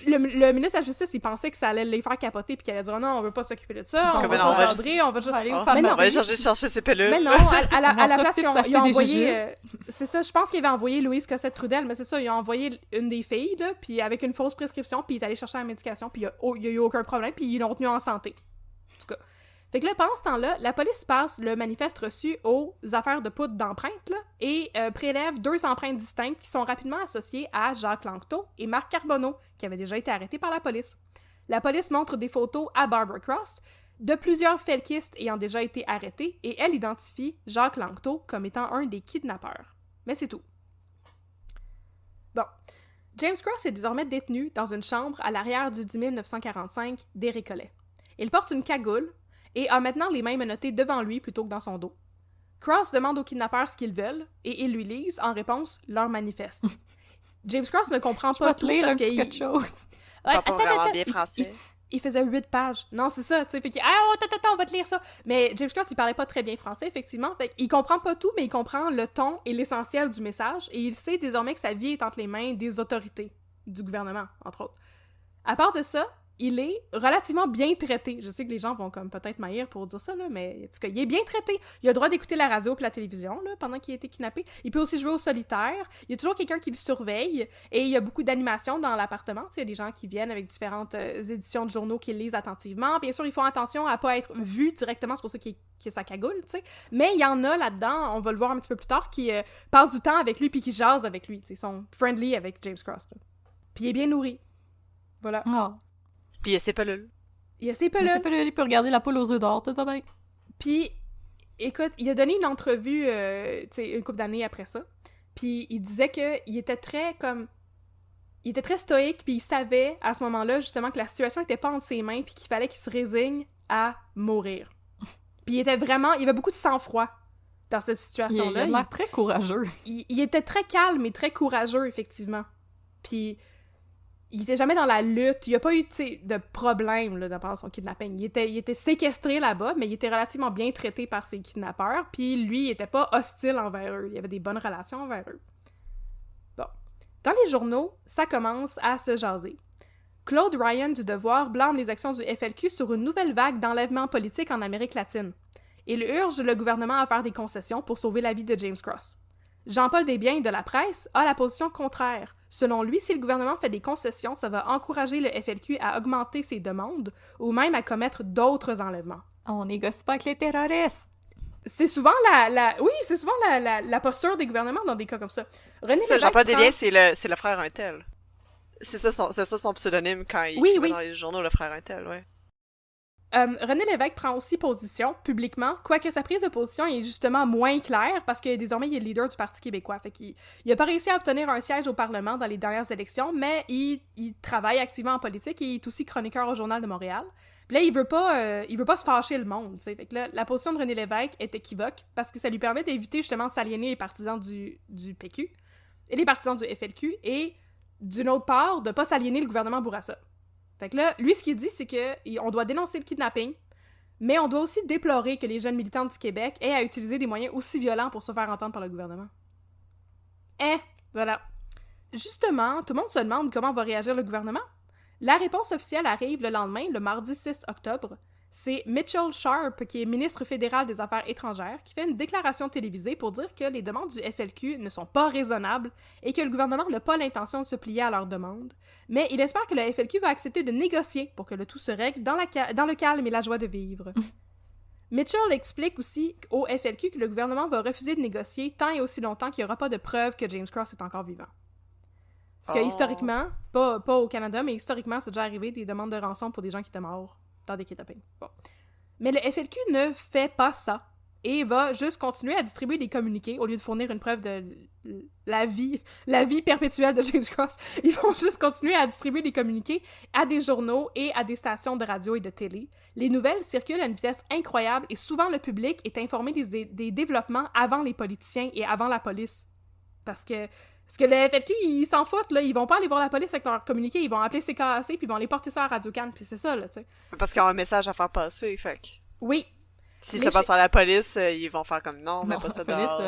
Le ministre de la Justice, il pensait que ça allait les faire capoter puis qu'il allait dire oh non, on veut pas s'occuper de ça, on va pas cadrer, on va juste... aller Mais non, on va aller chercher ses pilules. Mais non, à la place, ils ont des envoyé... c'est ça, je pense qu'il avait envoyé Louise Cossette-Trudel, mais c'est ça, ils ont envoyé une des filles, là, puis avec une fausse prescription, puis il est allé chercher la médication, puis il y a eu aucun problème, puis ils l'ont tenu en santé. En tout cas. Fait que là, pendant ce temps-là, la police passe le manifeste reçu aux affaires de poudre d'empreintes, là, et prélève 2 empreintes distinctes qui sont rapidement associées à Jacques Langto et Marc Carbonneau, qui avaient déjà été arrêtés par la police. La police montre des photos à Barbara Cross de plusieurs felkistes ayant déjà été arrêtés, et elle identifie Jacques Langto comme étant un des kidnappeurs. Mais c'est tout. Bon. James Cross est désormais détenu dans une chambre à l'arrière du 10 945 des Récollets. Il porte une cagoule, et a maintenant les mains menottées devant lui plutôt que dans son dos. Cross demande aux kidnappeurs ce qu'ils veulent, et ils lui lisent, en réponse, leur manifeste. James Cross ne comprend pas tout lire parce un petit qu'il... quelque chose. Pas vraiment bien français. Il faisait 8 pages. Non, c'est ça, tu sais. Fait qu'il on va te lire ça. Mais James Cross, il parlait pas très bien français, effectivement. Fait qu'il comprend pas tout, mais il comprend le ton et l'essentiel du message, et il sait désormais que sa vie est entre les mains des autorités, du gouvernement, entre autres. À part de ça, il est relativement bien traité. Je sais que les gens vont comme peut-être m'haïr pour dire ça, là, mais en tout cas, il est bien traité. Il a le droit d'écouter la radio et la télévision là, pendant qu'il a été kidnappé. Il peut aussi jouer au solitaire. Il y a toujours quelqu'un qui le surveille. Et il y a beaucoup d'animations dans l'appartement. Il y a des gens qui viennent avec différentes éditions de journaux qui lisent attentivement. Bien sûr, ils font attention à pas être vus directement. C'est pour ça qu'il a sa cagoule, tu sais. Mais il y en a là-dedans, on va le voir un petit peu plus tard, qui passent du temps avec lui puis qui jasent avec lui. Ils sont friendly avec James Cross. Là. Puis il est bien nourri. Voilà. Oh. Puis il y a ses pelules. Il y a ses pelules. Il peut regarder la poule aux œufs d'or, tout va bien. Puis, écoute, il a donné une entrevue, tu sais, une couple d'années après ça. Puis il disait qu'il était très, il était très stoïque, puis il savait, à ce moment-là, justement, que la situation était pas entre ses mains, puis qu'il fallait qu'il se résigne à mourir. Puis il avait beaucoup de sang-froid dans cette situation-là. Il a l'air très courageux. Il était très calme et très courageux, effectivement. Puis... il était jamais dans la lutte, il n'y a pas eu de problème là, pendant son kidnapping. Il était séquestré là-bas, mais il était relativement bien traité par ses kidnappeurs, puis lui, il était pas hostile envers eux, il avait des bonnes relations envers eux. Bon. Dans les journaux, ça commence à se jaser. Claude Ryan du Devoir blâme les actions du FLQ sur une nouvelle vague d'enlèvements politiques en Amérique latine. Il urge le gouvernement à faire des concessions pour sauver la vie de James Cross. Jean-Paul Desbiens de la Presse a la position contraire. Selon lui, si le gouvernement fait des concessions, ça va encourager le FLQ à augmenter ses demandes ou même à commettre d'autres enlèvements. On négocie pas avec les terroristes! C'est souvent la posture des gouvernements dans des cas comme ça. René ça, Lévesque Jean-Paul Desbiens, c'est le frère Untel. C'est ça son pseudonyme quand il écrivait dans les journaux, le frère Untel, ouais. René Lévesque prend aussi position publiquement, quoique sa prise de position est justement moins claire parce que désormais il est le leader du Parti québécois. Fait qu'il a pas réussi à obtenir un siège au Parlement dans les dernières élections, mais il travaille activement en politique et il est aussi chroniqueur au Journal de Montréal. Puis là, il veut pas se fâcher le monde, tu sais. Fait que là, la position de René Lévesque est équivoque parce que ça lui permet d'éviter justement de s'aliéner les partisans du PQ et les partisans du FLQ et, d'une autre part, de pas s'aliéner le gouvernement Bourassa. Fait que là, lui, ce qu'il dit, c'est que on doit dénoncer le kidnapping, mais on doit aussi déplorer que les jeunes militants du Québec aient à utiliser des moyens aussi violents pour se faire entendre par le gouvernement. Voilà. Justement, tout le monde se demande comment va réagir le gouvernement. La réponse officielle arrive le lendemain, le mardi 6 octobre. C'est Mitchell Sharp, qui est ministre fédéral des Affaires étrangères, qui fait une déclaration télévisée pour dire que les demandes du FLQ ne sont pas raisonnables et que le gouvernement n'a pas l'intention de se plier à leurs demandes, mais il espère que le FLQ va accepter de négocier pour que le tout se règle dans le calme et la joie de vivre. Mitchell explique aussi au FLQ que le gouvernement va refuser de négocier tant et aussi longtemps qu'il n'y aura pas de preuve que James Cross est encore vivant. Parce que historiquement, pas au Canada, mais historiquement, c'est déjà arrivé des demandes de rançon pour des gens qui étaient morts dans des kidnappings. Bon. Mais le FLQ ne fait pas ça et va juste continuer à distribuer des communiqués au lieu de fournir une preuve de la vie perpétuelle de James Cross. Ils vont juste continuer à distribuer des communiqués à des journaux et à des stations de radio et de télé. Les nouvelles circulent à une vitesse incroyable et souvent le public est informé des développements avant les politiciens et avant la police. Parce que le FLQ, ils s'en foutent, là. Ils vont pas aller voir la police avec leur communiqué, ils vont appeler CKAC, puis ils vont aller porter ça à Radio-Can, puis c'est ça, là, tu sais. Parce qu'ils ont un message à faire passer, fait que... Oui. Si ça passe par la police, ils vont faire comme non, mais pas ça dehors.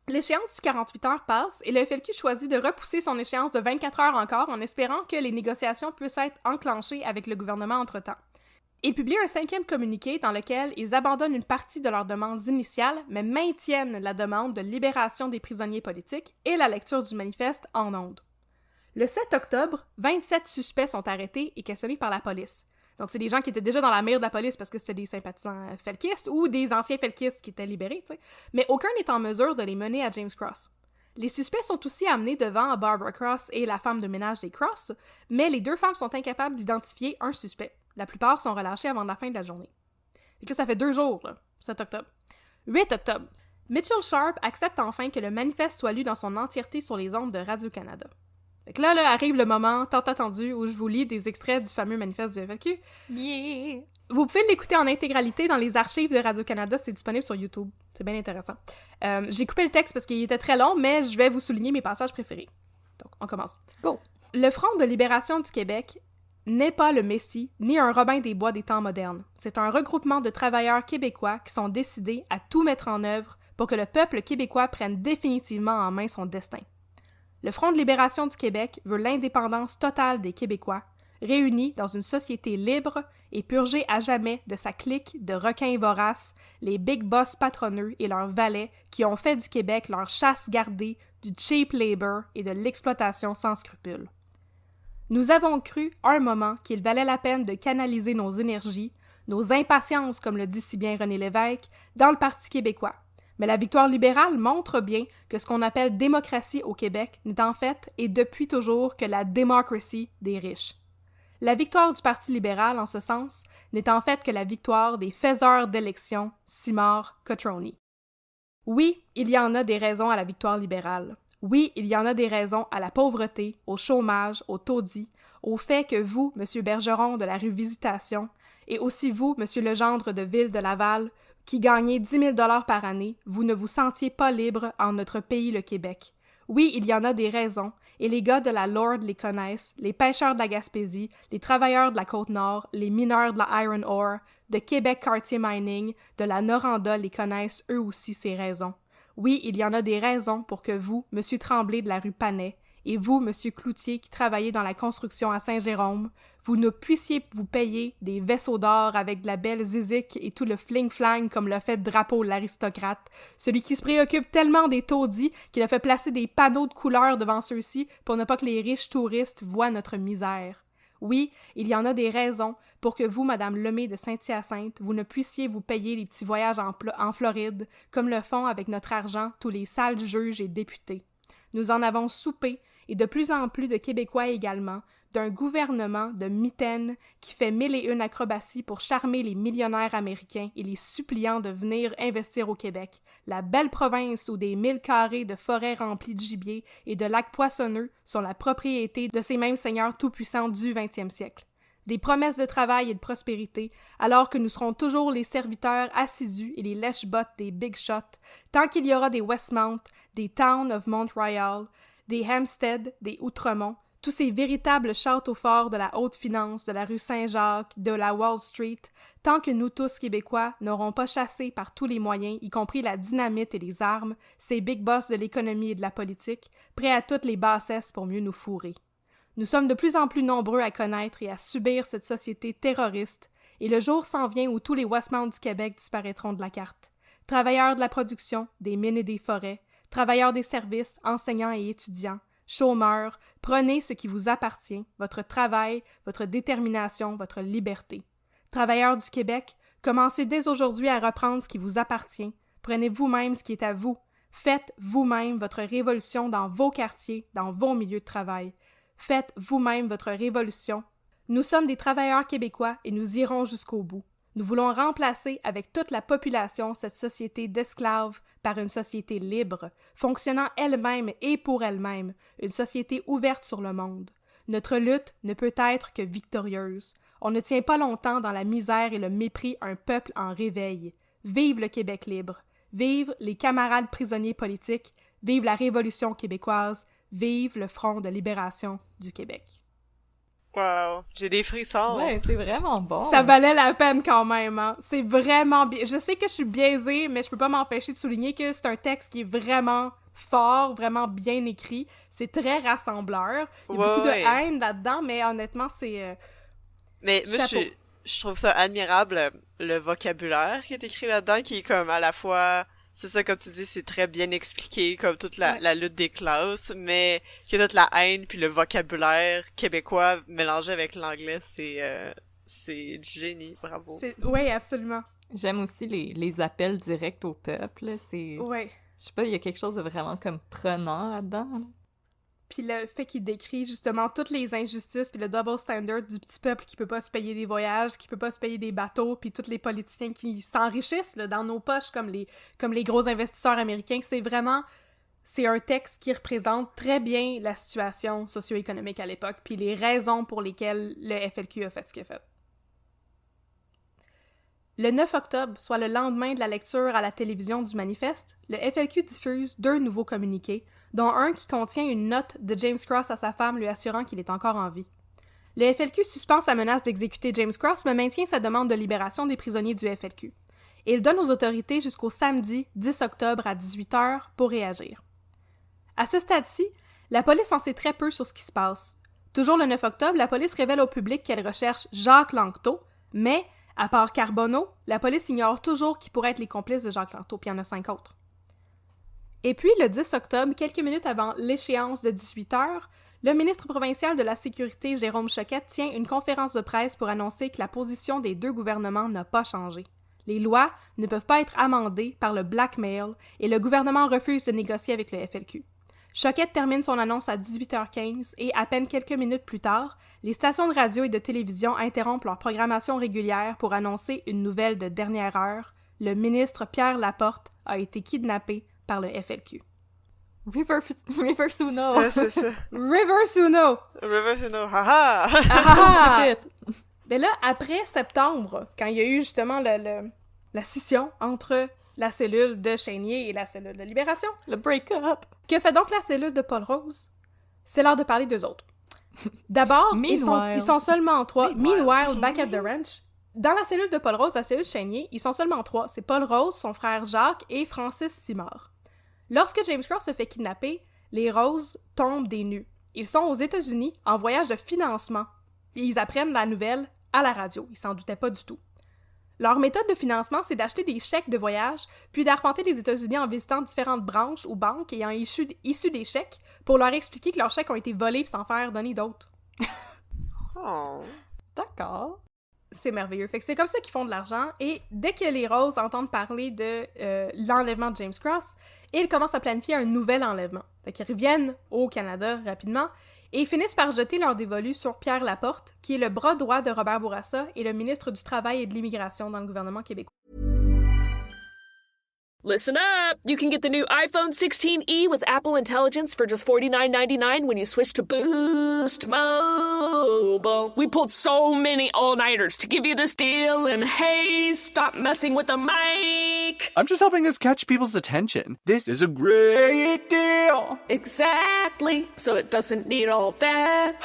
L'échéance du 48 heures passe, et le FLQ choisit de repousser son échéance de 24 heures encore, en espérant que les négociations puissent être enclenchées avec le gouvernement entre-temps. Ils publient un 5e communiqué dans lequel ils abandonnent une partie de leurs demandes initiales, mais maintiennent la demande de libération des prisonniers politiques et la lecture du manifeste en ondes. Le 7 octobre, 27 suspects sont arrêtés et questionnés par la police. Donc c'est des gens qui étaient déjà dans la mire de la police parce que c'était des sympathisants felkistes ou des anciens felkistes qui étaient libérés, tu sais. Mais aucun n'est en mesure de les mener à James Cross. Les suspects sont aussi amenés devant Barbara Cross et la femme de ménage des Cross, mais les deux femmes sont incapables d'identifier un suspect. La plupart sont relâchés avant la fin de la journée. Et que ça fait 2 jours, là, 7 octobre. 8 octobre. Mitchell Sharp accepte enfin que le manifeste soit lu dans son entièreté sur les ondes de Radio-Canada. Fait que là, arrive le moment tant attendu où je vous lis des extraits du fameux manifeste du FLQ. Yeah! Vous pouvez l'écouter en intégralité dans les archives de Radio-Canada, c'est disponible sur YouTube. C'est bien intéressant. J'ai coupé le texte parce qu'il était très long, mais je vais vous souligner mes passages préférés. Donc, on commence. Go! Le Front de libération du Québec n'est pas le Messie, ni un Robin des Bois des temps modernes. C'est un regroupement de travailleurs québécois qui sont décidés à tout mettre en œuvre pour que le peuple québécois prenne définitivement en main son destin. Le Front de libération du Québec veut l'indépendance totale des Québécois, réunis dans une société libre et purgée à jamais de sa clique de requins voraces, les big boss patronneux et leurs valets qui ont fait du Québec leur chasse gardée du cheap labor et de l'exploitation sans scrupules. Nous avons cru, un moment, qu'il valait la peine de canaliser nos énergies, nos impatiences, comme le dit si bien René Lévesque, dans le Parti québécois. Mais la victoire libérale montre bien que ce qu'on appelle démocratie au Québec n'est en fait et depuis toujours que la démocratie des riches. La victoire du Parti libéral, en ce sens, n'est en fait que la victoire des faiseurs d'élections, Simard, Cotroni. Oui, il y en a des raisons à la victoire libérale. Oui, il y en a des raisons à la pauvreté, au chômage, au taudis, au fait que vous, M. Bergeron de la rue Visitation, et aussi vous, M. Legendre de Ville de Laval, qui gagnez 10 000 $ par année, vous ne vous sentiez pas libre en notre pays, le Québec. Oui, il y en a des raisons, et les gars de la Lord les connaissent, les pêcheurs de la Gaspésie, les travailleurs de la Côte-Nord, les mineurs de la Iron Ore, de Québec Cartier Mining, de la Noranda les connaissent eux aussi ces raisons. Oui, il y en a des raisons pour que vous, M. Tremblay de la rue Panay, et vous, M. Cloutier, qui travaillez dans la construction à Saint-Jérôme, vous ne puissiez vous payer des vaisseaux d'or avec de la belle zizik et tout le fling-flang comme l'a fait Drapeau l'aristocrate, celui qui se préoccupe tellement des taudis qu'il a fait placer des panneaux de couleur devant ceux-ci pour ne pas que les riches touristes voient notre misère. Oui, il y en a des raisons pour que vous, Madame Lemay de Saint-Hyacinthe, vous ne puissiez vous payer les petits voyages en Floride, comme le font avec notre argent tous les sales juges et députés. Nous en avons soupé, et de plus en plus de Québécois également, d'un gouvernement de mitaines qui fait 1001 acrobaties pour charmer les millionnaires américains et les suppliant de venir investir au Québec, la belle province où des 1000 carrés de forêts remplies de gibier et de lacs poissonneux sont la propriété de ces mêmes seigneurs tout-puissants du 20e siècle. Des promesses de travail et de prospérité, alors que nous serons toujours les serviteurs assidus et les lèche-bottes des big shots, tant qu'il y aura des Westmount, des Town of Mont-Royal, des Hampstead, des Outremont, tous ces véritables châteaux forts de la haute finance, de la rue Saint-Jacques, de la Wall Street, tant que nous tous Québécois n'aurons pas chassé par tous les moyens, y compris la dynamite et les armes, ces big boss de l'économie et de la politique, prêts à toutes les bassesses pour mieux nous fourrer. Nous sommes de plus en plus nombreux à connaître et à subir cette société terroriste, et le jour s'en vient où tous les Westmount du Québec disparaîtront de la carte. Travailleurs de la production, des mines et des forêts, travailleurs des services, enseignants et étudiants, chômeurs, prenez ce qui vous appartient, votre travail, votre détermination, votre liberté. Travailleurs du Québec, commencez dès aujourd'hui à reprendre ce qui vous appartient. Prenez vous-même ce qui est à vous. Faites vous-même votre révolution dans vos quartiers, dans vos milieux de travail. Faites vous-même votre révolution. Nous sommes des travailleurs québécois et nous irons jusqu'au bout. Nous voulons remplacer avec toute la population cette société d'esclaves par une société libre, fonctionnant elle-même et pour elle-même, une société ouverte sur le monde. Notre lutte ne peut être que victorieuse. On ne tient pas longtemps dans la misère et le mépris un peuple en réveil. Vive le Québec libre! Vive les camarades prisonniers politiques! Vive la Révolution québécoise! Vive le Front de libération du Québec! Wow, j'ai des frissons. Ouais, c'est vraiment bon. Ça valait la peine quand même, hein. C'est vraiment bien. Je sais que je suis biaisée, mais je peux pas m'empêcher de souligner que c'est un texte qui est vraiment fort, vraiment bien écrit. C'est très rassembleur. Il y a beaucoup de haine là-dedans, mais honnêtement, c'est... Mais moi, je trouve ça admirable, le vocabulaire qui est écrit là-dedans, qui est comme à la fois... C'est ça, comme tu dis, c'est très bien expliqué, comme toute la lutte des classes, mais que toute la haine puis le vocabulaire québécois mélangé avec l'anglais, c'est du génie, bravo. Oui, absolument. J'aime aussi les appels directs au peuple, c'est... Ouais. Je sais pas, il y a quelque chose de vraiment comme prenant là-dedans, là. Puis le fait qu'il décrit justement toutes les injustices puis le double standard du petit peuple qui peut pas se payer des voyages, qui peut pas se payer des bateaux, puis tous les politiciens qui s'enrichissent là, dans nos poches comme les gros investisseurs américains, c'est un texte qui représente très bien la situation socio-économique à l'époque puis les raisons pour lesquelles le FLQ a fait ce qu'il a fait. Le 9 octobre, soit le lendemain de la lecture à la télévision du manifeste, le FLQ diffuse 2 nouveaux communiqués, dont un qui contient une note de James Cross à sa femme lui assurant qu'il est encore en vie. Le FLQ suspend sa menace d'exécuter James Cross, mais maintient sa demande de libération des prisonniers du FLQ. Et il donne aux autorités jusqu'au samedi 10 octobre à 18h pour réagir. À ce stade-ci, la police en sait très peu sur ce qui se passe. Toujours le 9 octobre, la police révèle au public qu'elle recherche Jacques Lanctot, mais... À part Carbonneau, la police ignore toujours qui pourrait être les complices de Jacques Lanctot, puis il y en a 5 autres. Et puis, le 10 octobre, quelques minutes avant l'échéance de 18h, le ministre provincial de la Sécurité, Jérôme Choquette, tient une conférence de presse pour annoncer que la position des 2 gouvernements n'a pas changé. Les lois ne peuvent pas être amendées par le blackmail et le gouvernement refuse de négocier avec le FLQ. Choquette termine son annonce à 18h15 et, à peine quelques minutes plus tard, les stations de radio et de télévision interrompent leur programmation régulière pour annoncer une nouvelle de dernière heure. Le ministre Pierre Laporte a été kidnappé par le FLQ. River Suno! C'est ça. River Suno! River Suno, haha! Ah! Mais là, après septembre, quand il y a eu justement la scission entre la cellule de Chénier et la cellule de Libération. Le break-up! Que fait donc la cellule de Paul Rose? C'est l'heure de parler d'eux autres. D'abord, ils sont seulement 3. Meanwhile, back at the ranch, dans la cellule de Paul Rose, la cellule Chénier, ils sont seulement 3. C'est Paul Rose, son frère Jacques et Francis Simard. Lorsque James Cross se fait kidnapper, les Roses tombent des nues. Ils sont aux États-Unis en voyage de financement. Et ils apprennent la nouvelle à la radio. Ils s'en doutaient pas du tout. Leur méthode de financement, c'est d'acheter des chèques de voyage, puis d'arpenter les États-Unis en visitant différentes branches ou banques ayant issu des chèques pour leur expliquer que leurs chèques ont été volés puis s'en faire donner d'autres. Oh. D'accord. C'est merveilleux. Fait que c'est comme ça qu'ils font de l'argent, et dès que les Roses entendent parler de l'enlèvement de James Cross, ils commencent à planifier un nouvel enlèvement. Fait qu'ils reviennent au Canada rapidement, et finissent par jeter leur dévolu sur Pierre Laporte, qui est le bras droit de Robert Bourassa et le ministre du Travail et de l'Immigration dans le gouvernement québécois. Listen up! You can get the new iPhone 16e with Apple Intelligence for just $49.99 when you switch to Boost Mobile. We pulled so many all-nighters to give you this deal, and hey, stop messing with the mic! I'm just helping us catch people's attention. This is a great deal! Exactly. So it doesn't need all that.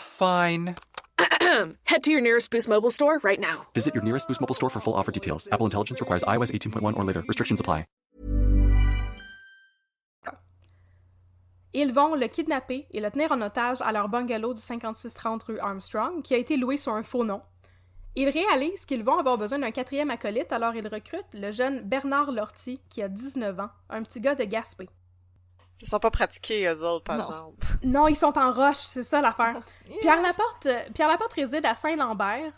Fine. Head to your nearest Boost Mobile store right now. Visit your nearest Boost Mobile store for full offer details. Apple Intelligence requires iOS 18.1 or later. Restrictions apply. Ils vont le kidnapper et le tenir en otage à leur bungalow du 5630 rue Armstrong, qui a été loué sur un faux nom. Ils réalisent qu'ils vont avoir besoin d'un 4e acolyte, alors ils recrutent le jeune Bernard Lortie, qui a 19 ans, un petit gars de Gaspé. Ils sont pas pratiqués, eux autres, par exemple. Non, ils sont en roche, c'est ça l'affaire. Pierre Laporte réside à Saint-Lambert.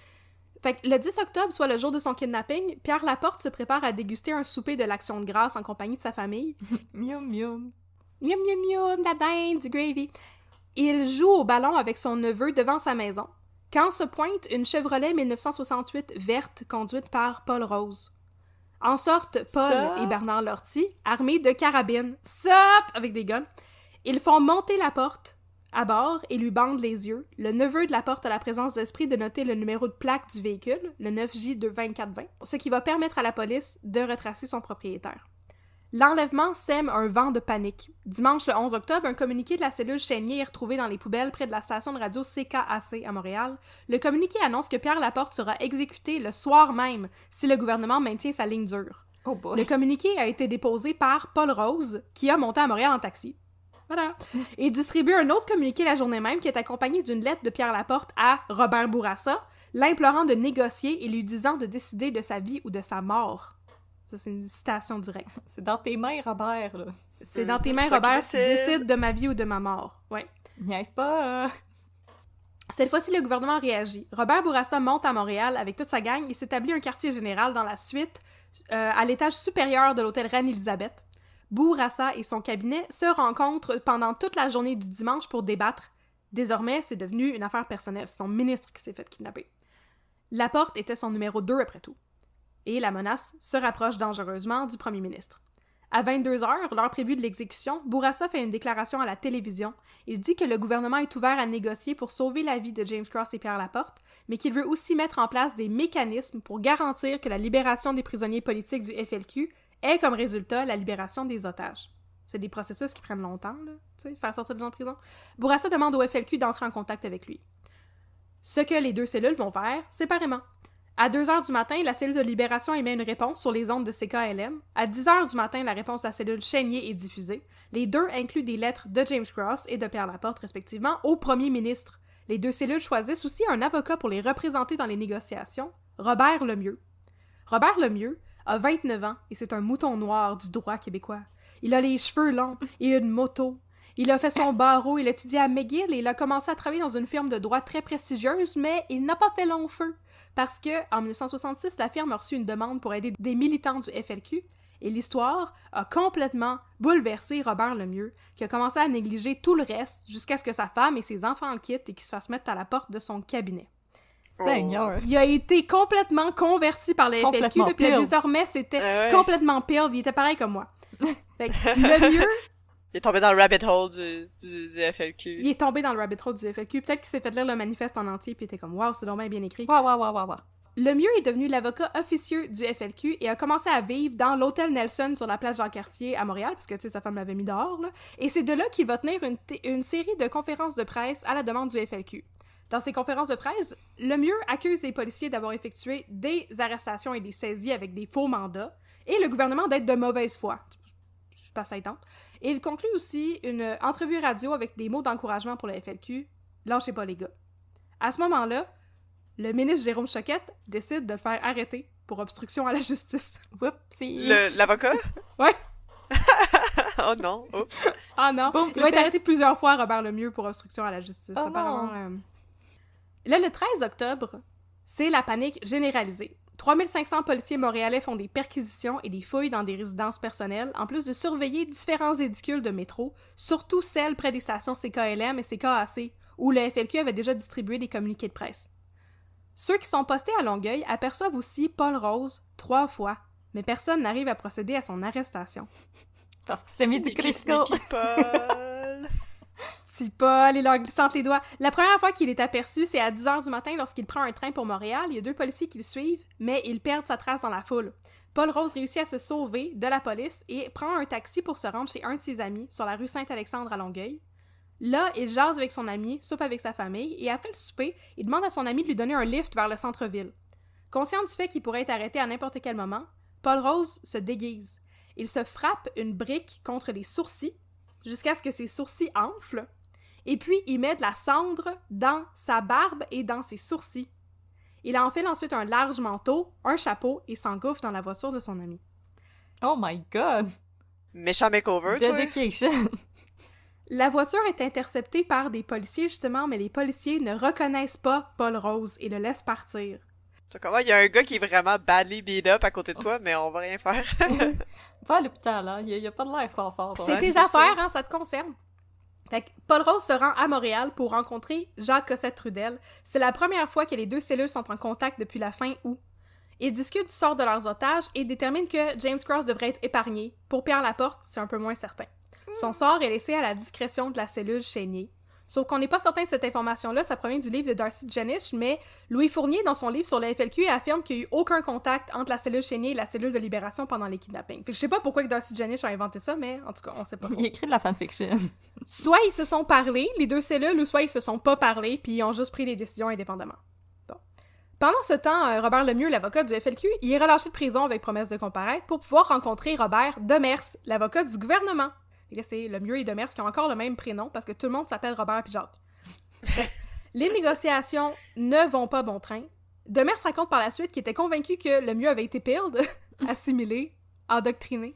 Fait que le 10 octobre, soit le jour de son kidnapping, Pierre Laporte se prépare à déguster un souper de l'Action de grâce en compagnie de sa famille. Miam miam. Miam miam miam, la dinde, du gravy. Il joue au ballon avec son neveu devant sa maison, quand se pointe une Chevrolet 1968 verte conduite par Paul Rose. En sortent Paul et Bernard Lortie, armés de carabines, avec des guns. Ils font monter la porte à bord et lui bandent les yeux. Le neveu de la porte a la présence d'esprit de noter le numéro de plaque du véhicule, le 9J2420, ce qui va permettre à la police de retracer son propriétaire. L'enlèvement sème un vent de panique. Dimanche le 11 octobre, un communiqué de la cellule Chénier est retrouvé dans les poubelles près de la station de radio CKAC à Montréal. Le communiqué annonce que Pierre Laporte sera exécuté le soir même si le gouvernement maintient sa ligne dure. Oh boy. Le communiqué a été déposé par Paul Rose, qui a monté à Montréal en taxi. Voilà. Et distribue un autre communiqué la journée même qui est accompagné d'une lettre de Pierre Laporte à Robert Bourassa, l'implorant de négocier et lui disant de décider de sa vie ou de sa mort. Ça, c'est une citation directe. C'est dans tes mains, Robert, là. C'est dans tes mains, Robert, tu décides de ma vie ou de ma mort. Ouais. Niaise pas. Cette fois-ci, le gouvernement réagit. Robert Bourassa monte à Montréal avec toute sa gang et s'établit un quartier général dans la suite à l'étage supérieur de l'hôtel Reine-Élisabeth. Bourassa et son cabinet se rencontrent pendant toute la journée du dimanche pour débattre. Désormais, c'est devenu une affaire personnelle. C'est son ministre qui s'est fait kidnapper. Laporte était son numéro 2 après tout. Et la menace se rapproche dangereusement du premier ministre. À 22h, l'heure prévue de l'exécution, Bourassa fait une déclaration à la télévision. Il dit que le gouvernement est ouvert à négocier pour sauver la vie de James Cross et Pierre Laporte, mais qu'il veut aussi mettre en place des mécanismes pour garantir que la libération des prisonniers politiques du FLQ ait comme résultat la libération des otages. C'est des processus qui prennent longtemps, là, tu sais, faire sortir des gens de prison. Bourassa demande au FLQ d'entrer en contact avec lui. Ce que les deux cellules vont faire séparément. À 2h du matin, la cellule de libération émet une réponse sur les ondes de CKLM. À 10h du matin, la réponse de la cellule Chénier est diffusée. Les deux incluent des lettres de James Cross et de Pierre Laporte, respectivement, au premier ministre. Les deux cellules choisissent aussi un avocat pour les représenter dans les négociations, Robert Lemieux. Robert Lemieux a 29 ans et c'est un mouton noir du droit québécois. Il a les cheveux longs et une moto. Il a fait son barreau, il a étudié à McGill et il a commencé à travailler dans une firme de droit très prestigieuse, mais il n'a pas fait long feu. Parce que, en 1966, la firme a reçu une demande pour aider des militants du FLQ, et l'histoire a complètement bouleversé Robert Lemieux, qui a commencé à négliger tout le reste jusqu'à ce que sa femme et ses enfants le quittent et qu'il se fasse mettre à la porte de son cabinet. Seigneur! Il a été complètement converti par le FLQ, puis désormais, c'était complètement pilled, il était pareil comme moi. Fait que Lemieux... Il est tombé dans le rabbit hole du FLQ. Il est tombé dans le rabbit hole du FLQ. Peut-être qu'il s'est fait lire le manifeste en entier puis il était comme « Wow, c'est dommage bien écrit. » Wow. Lemieux est devenu l'avocat officieux du FLQ et a commencé à vivre dans l'hôtel Nelson sur la place Jean-Cartier à Montréal, parce que, tu sais, sa femme l'avait mis dehors, là. Et c'est de là qu'il va tenir une série de conférences de presse à la demande du FLQ. Dans ces conférences de presse, Lemieux accuse les policiers d'avoir effectué des arrestations et des saisies avec des faux mandats et le gouvernement d'être de mauvaise foi. Je suis pas saillante. Et il conclut aussi une entrevue radio avec des mots d'encouragement pour le FLQ. « Lâchez pas les gars ». À ce moment-là, le ministre Jérôme Choquette décide de le faire arrêter pour obstruction à la justice. Whoopsie! L'avocat? Ouais! Oh non, oups! Ah non! Boum, il va être arrêté plusieurs fois, Robert Lemieux, pour obstruction à la justice. Oh apparemment. Là, le 13 octobre, c'est la panique généralisée. 3500 policiers montréalais font des perquisitions et des fouilles dans des résidences personnelles, en plus de surveiller différents édicules de métro, surtout celles près des stations CKLM et CKAC, où le FLQ avait déjà distribué des communiqués de presse. Ceux qui sont postés à Longueuil aperçoivent aussi Paul Rose 3 fois, mais personne n'arrive à procéder à son arrestation. Parce que c'est mis du Crisco. Petit Paul, il leur glissante les doigts. La première fois qu'il est aperçu, c'est à 10h du matin lorsqu'il prend un train pour Montréal. Il y a 2 policiers qui le suivent, mais ils perdent sa trace dans la foule. Paul Rose réussit à se sauver de la police et prend un taxi pour se rendre chez un de ses amis sur la rue Saint-Alexandre à Longueuil. Là, il jase avec son ami, soupe avec sa famille, et après le souper, il demande à son ami de lui donner un lift vers le centre-ville. Conscient du fait qu'il pourrait être arrêté à n'importe quel moment, Paul Rose se déguise. Il se frappe une brique contre les sourcils, jusqu'à ce que ses sourcils enflent, et puis il met de la cendre dans sa barbe et dans ses sourcils. Il enfile ensuite un large manteau, un chapeau, et s'engouffre dans la voiture de son ami. Oh my god! Méchant makeover, toi. Dedication! La voiture est interceptée par des policiers, justement, mais les policiers ne reconnaissent pas Paul Rose et le laissent partir. C'est comment, il y a un gars qui est vraiment badly beat up à côté de toi, mais on va rien faire. Pas à l'hôpital, hein? Il y a pas de l'air fort. C'est tes affaires, hein, ça te concerne. Fait que Paul Rose se rend à Montréal pour rencontrer Jacques Cossette-Trudel. C'est la première fois que les 2 cellules sont en contact depuis la fin août. Ils discutent du sort de leurs otages et déterminent que James Cross devrait être épargné. Pour Pierre Laporte, c'est un peu moins certain. Son sort est laissé à la discrétion de la cellule Chénier. Sauf qu'on n'est pas certain de cette information-là, ça provient du livre de Darcy Jenisch, mais Louis Fournier, dans son livre sur le FLQ, affirme qu'il n'y a eu aucun contact entre la cellule Chénier et la cellule de libération pendant les kidnappings. Fait que je sais pas pourquoi que Darcy Jenisch a inventé ça, mais en tout cas, on sait pas. Il écrit de la fanfiction. Soit ils se sont parlé, les 2 cellules, ou soit ils se sont pas parlé, puis ils ont juste pris des décisions indépendamment. Bon. Pendant ce temps, Robert Lemieux, l'avocat du FLQ, il est relâché de prison avec promesse de comparaître pour pouvoir rencontrer Robert Demers, l'avocat du gouvernement. Et là, c'est Lemieux et Demers qui ont encore le même prénom parce que tout le monde s'appelle Robert puis Jacques. Les négociations ne vont pas bon train. Demers raconte par la suite qu'il était convaincu que Lemieux avait été pilled, assimilé, endoctriné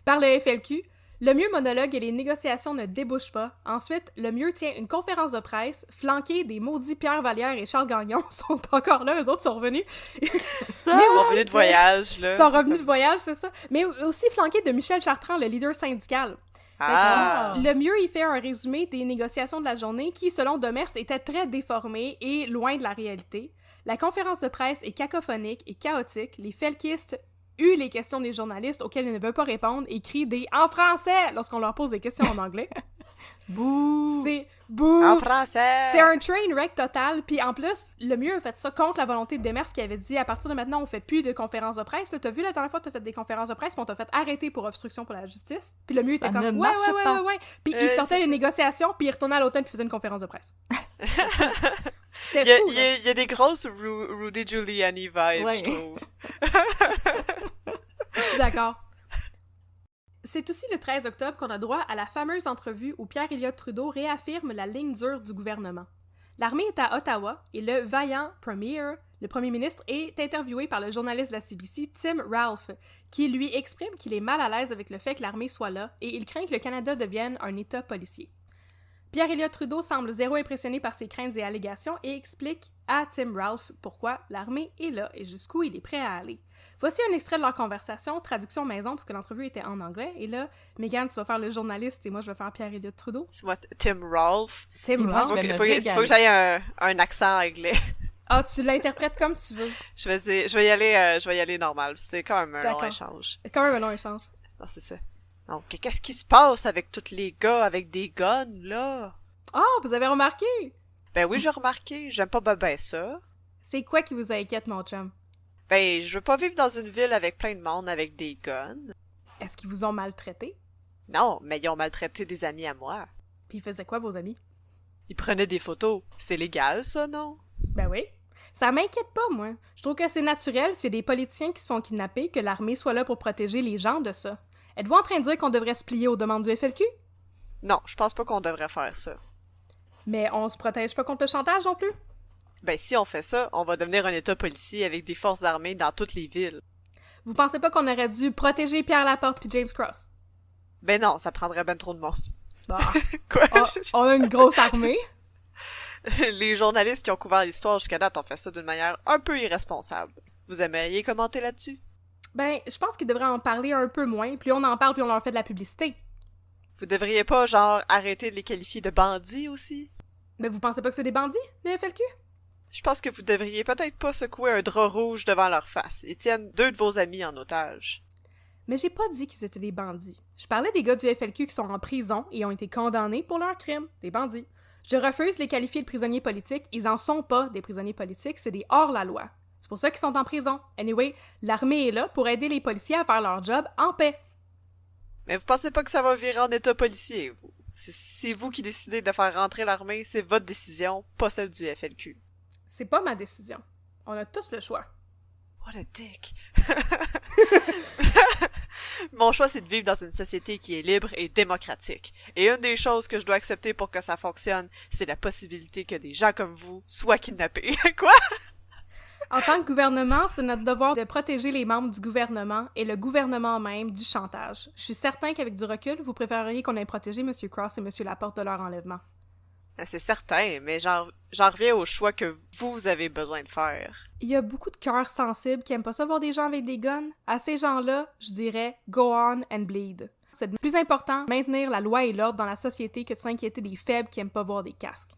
par le FLQ. Lemieux monologue et les négociations ne débouchent pas. Ensuite, Lemieux tient une conférence de presse flanquée des maudits Pierre Vallière et Charles Gagnon sont encore là, eux autres sont revenus. Ils sont revenus de voyage, là. Ils sont revenus de voyage, c'est ça. Mais aussi flanqué de Michel Chartrand, le leader syndical. Lemieux, il fait un résumé des négociations de la journée qui, selon Demers, était très déformé et loin de la réalité. La conférence de presse est cacophonique et chaotique. Les felkistes eut les questions des journalistes auxquelles ils ne veulent pas répondre et crient des « en français » lorsqu'on leur pose des questions en anglais. Bouh! C'est bouh! En français! C'est un train wreck total, puis en plus, Lemieux a fait ça contre la volonté de Demers qui avait dit à partir de maintenant, on fait plus de conférences de presse. Là, t'as vu la dernière fois que t'as fait des conférences de presse, puis on t'a fait arrêter pour obstruction pour la justice. Puis Lemieux était comme ouais. Puis il sortait des négociations, puis il retournait à l'hôtel puis faisait une conférence de presse. Il y a des grosses Rudy Giuliani vibes, je trouve. Je suis d'accord. C'est aussi le 13 octobre qu'on a droit à la fameuse entrevue où Pierre Elliott Trudeau réaffirme la ligne dure du gouvernement. L'armée est à Ottawa et le vaillant le premier ministre, est interviewé par le journaliste de la CBC, Tim Ralph, qui lui exprime qu'il est mal à l'aise avec le fait que l'armée soit là et il craint que le Canada devienne un État policier. Pierre Elliott Trudeau semble zéro impressionné par ses craintes et allégations et explique à Tim Ralph pourquoi l'armée est là et jusqu'où il est prêt à aller. Voici un extrait de leur conversation, traduction maison, parce que l'entrevue était en anglais. Et là, Megan, tu vas faire le journaliste et moi, je vais faire Pierre Elliott Trudeau. C'est moi, Tim Ralph. Tim Ralph. Il faut que j'aille un accent anglais. Ah, tu l'interprètes comme tu veux. Je vais y aller normal. C'est quand même un long échange. C'est quand même un long échange. Non, c'est ça. Donc, qu'est-ce qui se passe avec tous les gars avec des guns, là? Ah, vous avez remarqué? Ben oui, j'ai remarqué. J'aime pas ben ça. C'est quoi qui vous inquiète, mon chum? Ben, je veux pas vivre dans une ville avec plein de monde avec des guns. Est-ce qu'ils vous ont maltraité? Non, mais ils ont maltraité des amis à moi. Puis ils faisaient quoi, vos amis? Ils prenaient des photos. C'est légal, ça, non? Ben oui. Ça m'inquiète pas, moi. Je trouve que c'est naturel, s'il y a des politiciens qui se font kidnapper, que l'armée soit là pour protéger les gens de ça. Êtes-vous en train de dire qu'on devrait se plier aux demandes du FLQ? Non, je pense pas qu'on devrait faire ça. Mais on se protège pas contre le chantage non plus? Ben, si on fait ça, on va devenir un État policier avec des forces armées dans toutes les villes. Vous pensez pas qu'on aurait dû protéger Pierre Laporte puis James Cross? Ben non, ça prendrait ben trop de monde. Bah. Quoi? On a une grosse armée. Les journalistes qui ont couvert l'histoire jusqu'à date ont fait ça d'une manière un peu irresponsable. Vous aimeriez commenter là-dessus? Ben, je pense qu'ils devraient en parler un peu moins. Plus on en parle, plus on leur fait de la publicité. Vous devriez pas, genre, arrêter de les qualifier de bandits aussi? Mais vous pensez pas que c'est des bandits, les FLQ? Je pense que vous devriez peut-être pas secouer un drap rouge devant leur face. Ils tiennent 2 de vos amis en otage. Mais j'ai pas dit qu'ils étaient des bandits. Je parlais des gars du FLQ qui sont en prison et ont été condamnés pour leurs crimes. Des bandits. Je refuse de les qualifier de prisonniers politiques. Ils en sont pas des prisonniers politiques, c'est des hors-la-loi. C'est pour ça qu'ils sont en prison. Anyway, l'armée est là pour aider les policiers à faire leur job en paix. Mais vous pensez pas que ça va virer en état policier, vous? C'est vous qui décidez de faire rentrer l'armée, c'est votre décision, pas celle du FLQ. C'est pas ma décision. On a tous le choix. What a dick. Mon choix, c'est de vivre dans une société qui est libre et démocratique. Et une des choses que je dois accepter pour que ça fonctionne, c'est la possibilité que des gens comme vous soient kidnappés. Quoi? En tant que gouvernement, c'est notre devoir de protéger les membres du gouvernement et le gouvernement même du chantage. Je suis certain qu'avec du recul, vous préféreriez qu'on ait protégé M. Cross et M. Laporte de leur enlèvement. C'est certain, mais j'en reviens au choix que vous avez besoin de faire. Il y a beaucoup de cœurs sensibles qui aiment pas ça voir des gens avec des guns. À ces gens-là, je dirais « go on and bleed ». C'est plus important maintenir la loi et l'ordre dans la société que de s'inquiéter des faibles qui aiment pas voir des casques.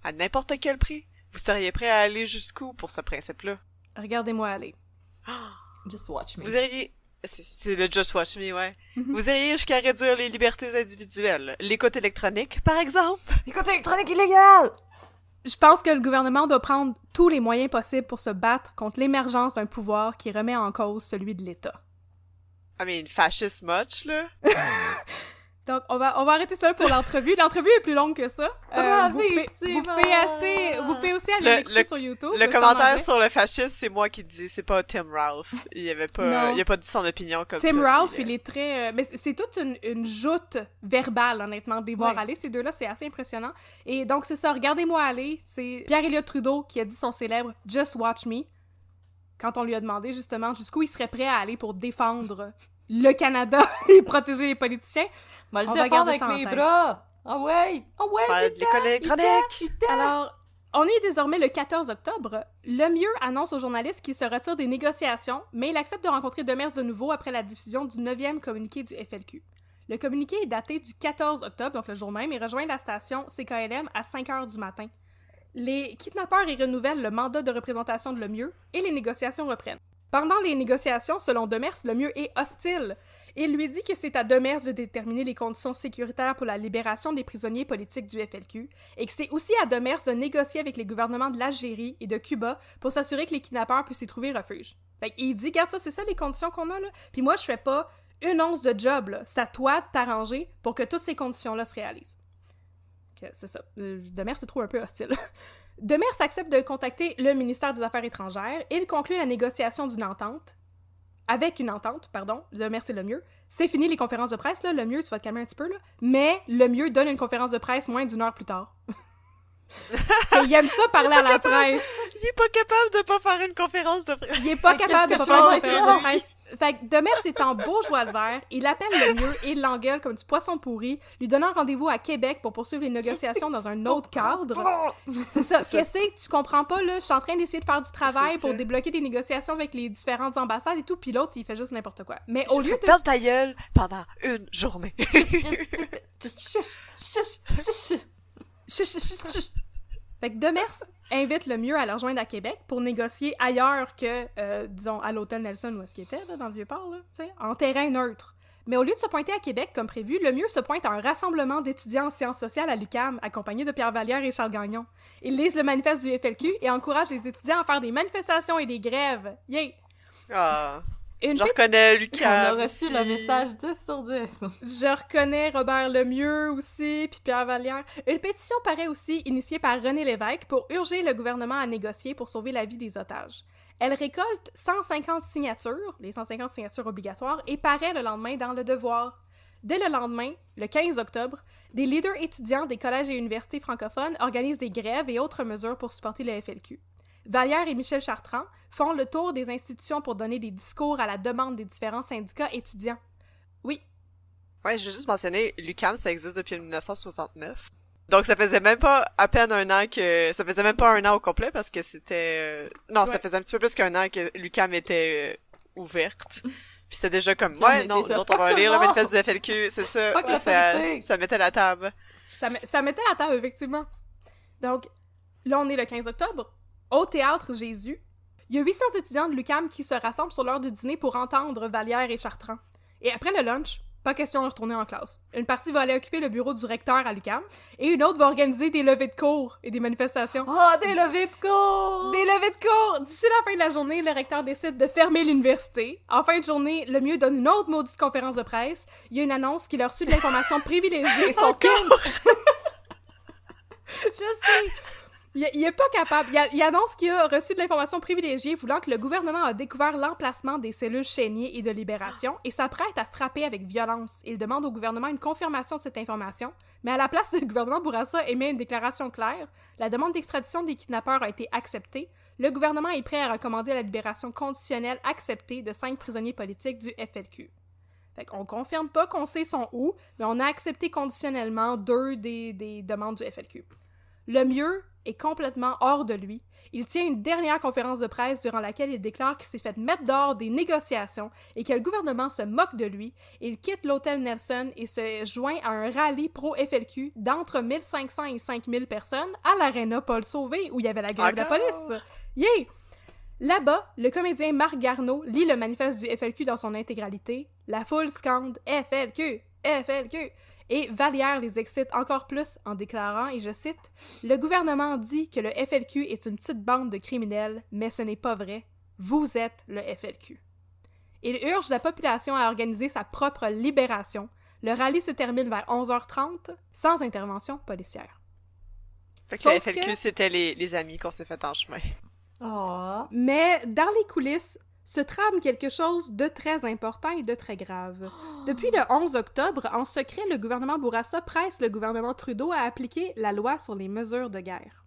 À n'importe quel prix, vous seriez prêt à aller jusqu'où pour ce principe-là? Regardez-moi aller. Just watch me. Vous iriez... C'est le Just Watch Me, ouais. Vous iriez jusqu'à réduire les libertés individuelles. L'écoute électronique, par exemple. Écoute électronique illégale! Je pense que le gouvernement doit prendre tous les moyens possibles pour se battre contre l'émergence d'un pouvoir qui remet en cause celui de l'État. I mean, fascist much, là? Donc, on va arrêter ça pour l'entrevue. L'entrevue est plus longue que ça. Vous pouvez aussi aller l'écouter sur YouTube. Le commentaire sur le fascisme, c'est moi qui le dis, c'est pas Tim Ralph. Il a pas dit son opinion comme ça. Tim Ralph, il est très... mais c'est toute une joute verbale, honnêtement, de les voir aller. Ces deux-là, c'est assez impressionnant. Et donc, c'est ça, regardez-moi aller. C'est Pierre-Éliott Trudeau qui a dit son célèbre « Just watch me », quand on lui a demandé, justement, jusqu'où il serait prêt à aller pour défendre le Canada et protéger les politiciens. On va défendre avec mes bras! Ah ouais! Ah ouais! Faire de l'école électronique! Alors, on est désormais le 14 octobre. Le Mieux annonce aux journalistes qu'il se retire des négociations, mais il accepte de rencontrer Demers de nouveau après la diffusion du 9e communiqué du FLQ. Le communiqué est daté du 14 octobre, donc le jour même, et rejoint la station CKLM à 5 h du matin. Les kidnappeurs y renouvellent le mandat de représentation de Le Mieux et les négociations reprennent. Pendant les négociations, selon Demers, Le Mieux est hostile. Il lui dit que c'est à Demers de déterminer les conditions sécuritaires pour la libération des prisonniers politiques du FLQ et que c'est aussi à Demers de négocier avec les gouvernements de l'Algérie et de Cuba pour s'assurer que les kidnappeurs puissent y trouver refuge. Fait qu'il dit, regarde ça, c'est ça les conditions qu'on a, là. Puis moi, je fais pas une once de job, là. C'est à toi de t'arranger pour que toutes ces conditions-là se réalisent. C'est ça. Demers se trouve un peu hostile. Demers accepte de contacter le ministère des Affaires étrangères et il conclut la négociation d'une entente. Avec une entente, pardon, Demers et Le Mieux. C'est fini les conférences de presse, là. Le Mieux, tu vas te calmer un petit peu, là. Mais Le Mieux donne une conférence de presse moins d'1 heure plus tard. Il aime ça parler à la presse. Il est pas capable de pas faire une conférence de presse. Il est pas capable de pas faire une conférence de presse. Fait que Demers est en beau joie de vert, il appelle Le Mieux et il l'engueule comme du poisson pourri, lui donnant rendez-vous à Québec pour poursuivre les négociations dans un autre cadre. C'est ça. Qu'est-ce que tu comprends pas, là? Je suis en train d'essayer de faire du travail pour débloquer des négociations avec les différentes ambassades et tout, puis l'autre, il fait juste n'importe quoi. Mais au lieu de... Ferme ta gueule pendant une journée. Fait que Demers invite Le Mieux à le rejoindre à Québec pour négocier ailleurs que, disons, à l'hôtel Nelson, où est-ce qu'il était, là, dans le Vieux-Port, là, tu sais, en terrain neutre. Mais au lieu de se pointer à Québec, comme prévu, Le Mieux se pointe à un rassemblement d'étudiants en sciences sociales à l'UQAM, accompagné de Pierre Vallière et Charles Gagnon. Ils lisent le manifeste du FLQ et encouragent les étudiants à faire des manifestations et des grèves. Yay! Ah... Je reconnais Lucas. On a reçu le message 10 sur 10. Je reconnais Robert Lemieux aussi, puis Pierre Vallière. Une pétition paraît aussi initiée par René Lévesque pour urger le gouvernement à négocier pour sauver la vie des otages. Elle récolte 150 signatures, les 150 signatures obligatoires, et paraît le lendemain dans Le Devoir. Dès le lendemain, le 15 octobre, des leaders étudiants des collèges et universités francophones organisent des grèves et autres mesures pour supporter le FLQ. Vallière et Michel Chartrand font le tour des institutions pour donner des discours à la demande des différents syndicats étudiants. Oui. Ouais, je vais juste mentionner, l'UQAM, ça existe depuis 1969. Donc ça faisait même pas à peine un an que... Ça faisait même pas un an au complet parce que c'était... Non, ça faisait un petit peu plus qu'un an que l'UQAM était ouverte. Puis c'était déjà comme, ouais, non, donc on va lire le manifeste du FLQ, c'est ça. Ça mettait la table. Ça mettait la table, effectivement. Donc, là, on est le 15 octobre. Au Théâtre Jésus, il y a 800 étudiants de l'UQAM qui se rassemblent sur l'heure du dîner pour entendre Vallière et Chartrand. Et après le lunch, pas question de retourner en classe. Une partie va aller occuper le bureau du recteur à l'UQAM et une autre va organiser des levées de cours et des manifestations. Oh, des levées de cours! Des levées de cours! D'ici la fin de la journée, le recteur décide de fermer l'université. En fin de journée, le mieux donne une autre maudite conférence de presse. Il y a une annonce qu'il a reçu de l'information privilégiée. Je sais! Il est pas capable. Il annonce qu'il a reçu de l'information privilégiée voulant que le gouvernement a découvert l'emplacement des cellules Chénier et de Libération et s'apprête à frapper avec violence. Il demande au gouvernement une confirmation de cette information, mais à la place, le gouvernement Bourassa émet une déclaration claire. La demande d'extradition des kidnappeurs a été acceptée. Le gouvernement est prêt à recommander la libération conditionnelle acceptée de 5 prisonniers politiques du FLQ. Fait qu'on confirme pas qu'on sait son où, mais on a accepté conditionnellement 2 des demandes du FLQ. Le mieux est complètement hors de lui. Il tient une dernière conférence de presse durant laquelle il déclare qu'il s'est fait mettre dehors des négociations et que le gouvernement se moque de lui. Il quitte l'hôtel Nelson et se joint à un rallye pro-FLQ d'entre 1500 et 5000 personnes à l'aréna Paul Sauvé où il y avait la grève de la police. Yeah! Là-bas, le comédien Marc Garneau lit le manifeste du FLQ dans son intégralité. La foule scande « FLQ! FLQ! » Et Vallière les excite encore plus en déclarant, et je cite, « Le gouvernement dit que le FLQ est une petite bande de criminels, mais ce n'est pas vrai. Vous êtes le FLQ. » Il urge la population à organiser sa propre libération. Le rallye se termine vers 11h30, sans intervention policière. Fait que le FLQ, c'était les amis qu'on s'est fait en chemin. Oh. Mais dans les coulisses, se trame quelque chose de très important et de très grave. Depuis le 11 octobre, en secret, le gouvernement Bourassa presse le gouvernement Trudeau à appliquer la loi sur les mesures de guerre.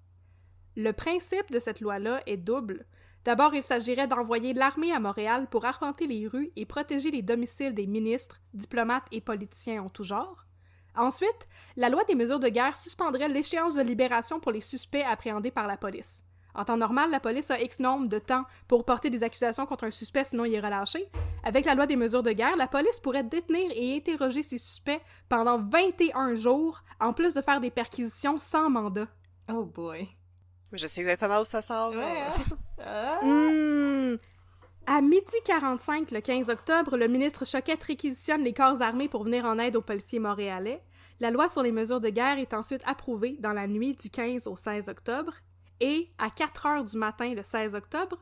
Le principe de cette loi-là est double. D'abord, il s'agirait d'envoyer l'armée à Montréal pour arpenter les rues et protéger les domiciles des ministres, diplomates et politiciens en tout genre. Ensuite, la loi des mesures de guerre suspendrait l'échéance de libération pour les suspects appréhendés par la police. En temps normal, la police a X nombre de temps pour porter des accusations contre un suspect, sinon il est relâché. Avec la loi des mesures de guerre, la police pourrait détenir et interroger ces suspects pendant 21 jours, en plus de faire des perquisitions sans mandat. Oh boy. Je sais exactement où ça sort. Ouais, À 12h45, le 15 octobre, le ministre Choquette réquisitionne les corps armés pour venir en aide aux policiers montréalais. La loi sur les mesures de guerre est ensuite approuvée dans la nuit du 15 au 16 octobre. Et, à 4h du matin, le 16 octobre,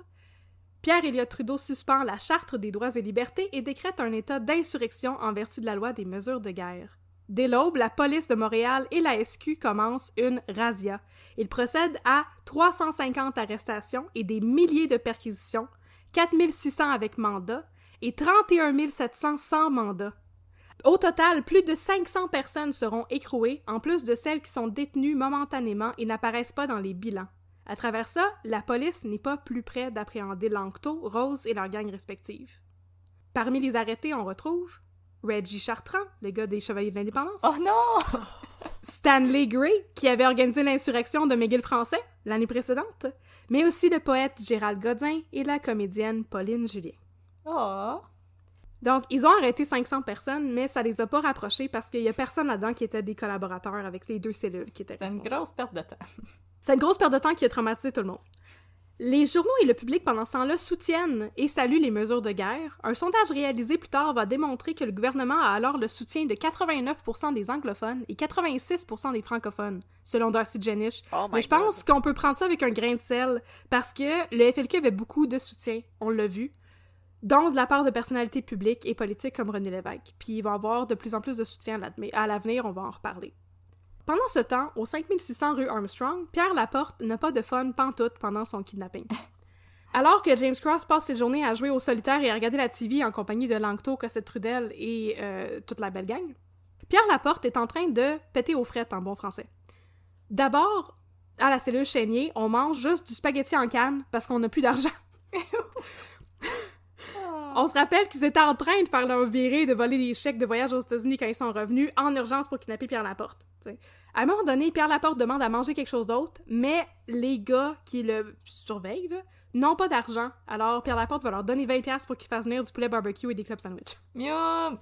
Pierre-Éliott Trudeau suspend la Charte des droits et libertés et décrète un état d'insurrection en vertu de la loi des mesures de guerre. Dès l'aube, la police de Montréal et la SQ commencent une razzia. Ils procèdent à 350 arrestations et des milliers de perquisitions, 4600 avec mandat et 31 700 sans mandat. Au total, plus de 500 personnes seront écrouées, en plus de celles qui sont détenues momentanément et n'apparaissent pas dans les bilans. À travers ça, la police n'est pas plus près d'appréhender Lanctot, Rose et leurs gangs respectives. Parmi les arrêtés, on retrouve Reggie Chartrand, le gars des Chevaliers de l'Indépendance. Oh non! Stanley Gray, qui avait organisé l'insurrection de McGill français l'année précédente, mais aussi le poète Gérald Godin et la comédienne Pauline Julien. Oh! Donc, ils ont arrêté 500 personnes, mais ça les a pas rapprochés parce qu'il y a personne là-dedans qui était des collaborateurs avec les 2 cellules qui étaient responsables. C'est une grosse perte de temps. C'est une grosse perte de temps qui a traumatisé tout le monde. Les journaux et le public pendant ce temps-là soutiennent et saluent les mesures de guerre. Un sondage réalisé plus tard va démontrer que le gouvernement a alors le soutien de 89% des anglophones et 86% des francophones, selon Darcy Jenish. Mais je pense qu'on peut prendre ça avec un grain de sel parce que le FLQ avait beaucoup de soutien, on l'a vu, dont de la part de personnalités publiques et politiques comme René Lévesque. Puis il va y avoir de plus en plus de soutien à l'avenir, on va en reparler. Pendant ce temps, au 5600 rue Armstrong, Pierre Laporte n'a pas de fun pantoute pendant son kidnapping. Alors que James Cross passe ses journées à jouer au solitaire et à regarder la TV en compagnie de Lanctot, Cossette Trudel et toute la belle gang, Pierre Laporte est en train de péter aux frettes en bon français. D'abord, à la cellule Chénier, on mange juste du spaghetti en canne parce qu'on n'a plus d'argent. On se rappelle qu'ils étaient en train de faire leur virée, de voler des chèques de voyage aux États-Unis quand ils sont revenus, en urgence pour kidnapper Pierre Laporte. T'sais. À un moment donné, Pierre Laporte demande à manger quelque chose d'autre, mais les gars qui le surveillent, là, n'ont pas d'argent. Alors Pierre Laporte va leur donner 20$ pour qu'ils fassent venir du poulet barbecue et des club sandwich. Miam!